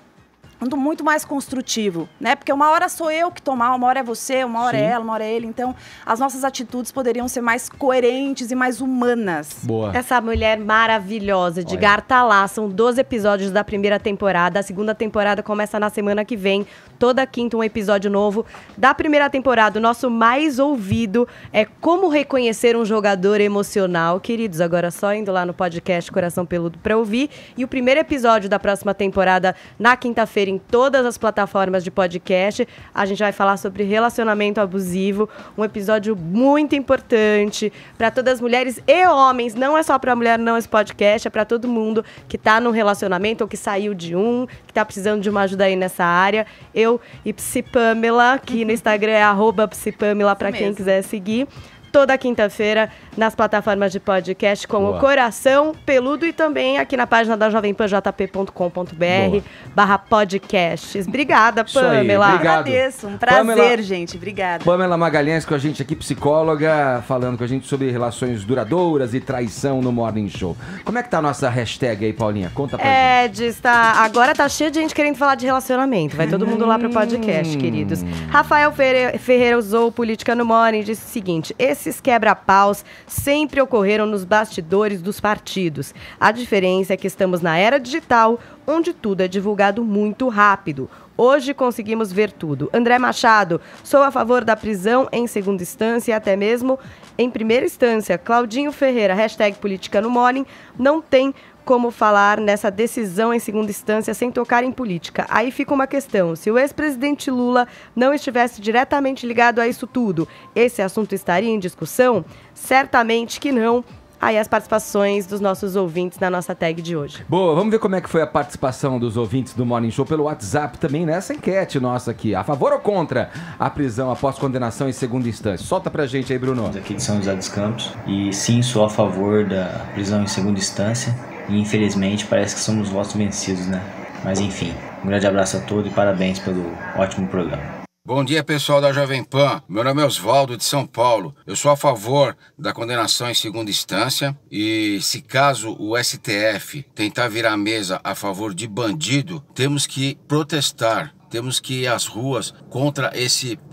muito mais construtivo, né? Porque uma hora sou eu que tô mal, uma hora é você, uma hora é ela, uma hora é ele. Então, as nossas atitudes poderiam ser mais coerentes e mais humanas. Boa. Essa mulher maravilhosa, Edgar tá lá. São 12 episódios da primeira temporada. A segunda temporada começa na semana que vem. Toda quinta um episódio novo. Da primeira temporada, o nosso mais ouvido é Como Reconhecer um Jogador Emocional. Queridos, agora só indo lá no podcast Coração Peludo pra ouvir. E o primeiro episódio da próxima temporada, na quinta-feira, em todas as plataformas de podcast. A gente vai falar sobre relacionamento abusivo, um episódio muito importante para todas as mulheres e homens. Não é só para mulher, não, esse podcast, é para todo mundo que tá num relacionamento ou que saiu de um, que tá precisando de uma ajuda aí nessa área. Eu e Psipamela, que no Instagram é @Psipamela para quem quiser seguir. Toda quinta-feira nas plataformas de podcast com o Coração Peludo e também aqui na página da jovempan.jp.com.br/podcasts. Obrigada, Pamela. Obrigado. Agradeço, um prazer, gente. Obrigada. Pamela Magalhães com a gente aqui, psicóloga, falando com a gente sobre relações duradouras e traição no Morning Show. Como é que tá a nossa hashtag aí, Paulinha? Conta pra gente. Agora tá cheio de gente querendo falar de relacionamento. Vai todo mundo lá pro podcast, queridos. Rafael Ferreira usou Política no Morning e disse o seguinte: esses quebra-paus sempre ocorreram nos bastidores dos partidos. A diferença é que estamos na era digital, onde tudo é divulgado muito rápido. Hoje conseguimos ver tudo. André Machado, sou a favor da prisão em segunda instância e até mesmo em primeira instância. Claudinho Ferreira, hashtag Política no Morning, não tem como falar nessa decisão em segunda instância sem tocar em política. Aí fica uma questão: se o ex-presidente Lula não estivesse diretamente ligado a isso tudo, esse assunto estaria em discussão? Certamente que não. Aí as participações dos nossos ouvintes na nossa tag de hoje. Boa, vamos ver como é que foi a participação dos ouvintes do Morning Show pelo WhatsApp também nessa enquete nossa aqui. A favor ou contra a prisão após condenação em segunda instância? Solta pra gente aí, Bruno. Aqui de São José dos Campos. E sim, sou a favor da prisão em segunda instância. E infelizmente parece que somos votos vencidos, né? Mas enfim, um grande abraço a todos e parabéns pelo ótimo programa. Bom dia, pessoal da Jovem Pan. Meu nome é Oswaldo, de São Paulo. Eu sou a favor da condenação em segunda instância e se caso o STF tentar virar a mesa a favor de bandido, temos que protestar, temos que ir às ruas contra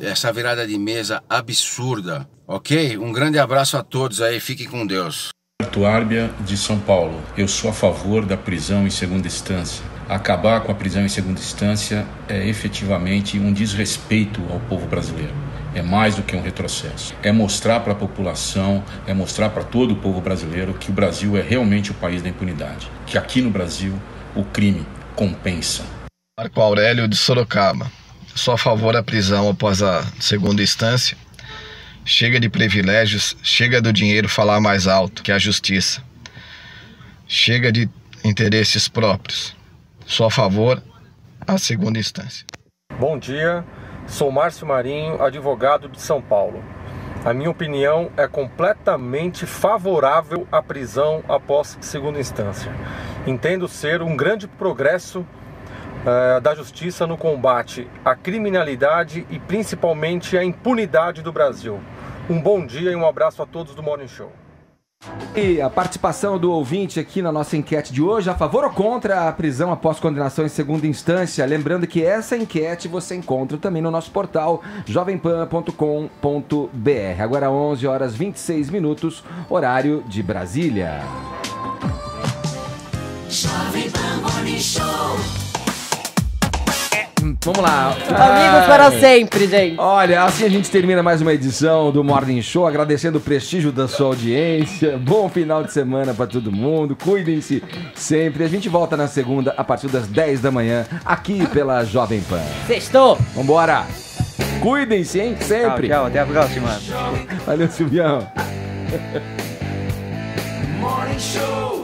essa virada de mesa absurda, ok? Um grande abraço a todos aí, fiquem com Deus. Árbia, de São Paulo. Eu sou a favor da prisão em segunda instância. Acabar com a prisão em segunda instância é efetivamente um desrespeito ao povo brasileiro. É mais do que um retrocesso. É mostrar para a população, é mostrar para todo o povo brasileiro que o Brasil é realmente o país da impunidade. Que aqui no Brasil o crime compensa. Marco Aurélio, de Sorocaba. Sou a favor da prisão após a segunda instância. Chega de privilégios, chega do dinheiro falar mais alto que a justiça. Chega de interesses próprios. Sou a favor da segunda instância. Bom dia, sou Márcio Marinho, advogado de São Paulo. A minha opinião é completamente favorável à prisão após segunda instância. Entendo ser um grande progresso da justiça no combate à criminalidade e principalmente à impunidade do Brasil. Um bom dia e um abraço a todos do Morning Show. E a participação do ouvinte aqui na nossa enquete de hoje, a favor ou contra a prisão após condenação em segunda instância? Lembrando que essa enquete você encontra também no nosso portal jovempan.com.br. Agora 11h26, horário de Brasília. Jovem Pan Morning Show. Vamos lá. Amigos para sempre, gente. Olha, assim a gente termina mais uma edição do Morning Show, agradecendo o prestígio da sua audiência. Bom final de semana para todo mundo. Cuidem-se sempre. A gente volta na segunda, a partir das 10 da manhã, aqui pela Jovem Pan. Sextou. Vambora. Cuidem-se, hein? Sempre. Tchau, até a próxima. Valeu, Silvião. Morning Show.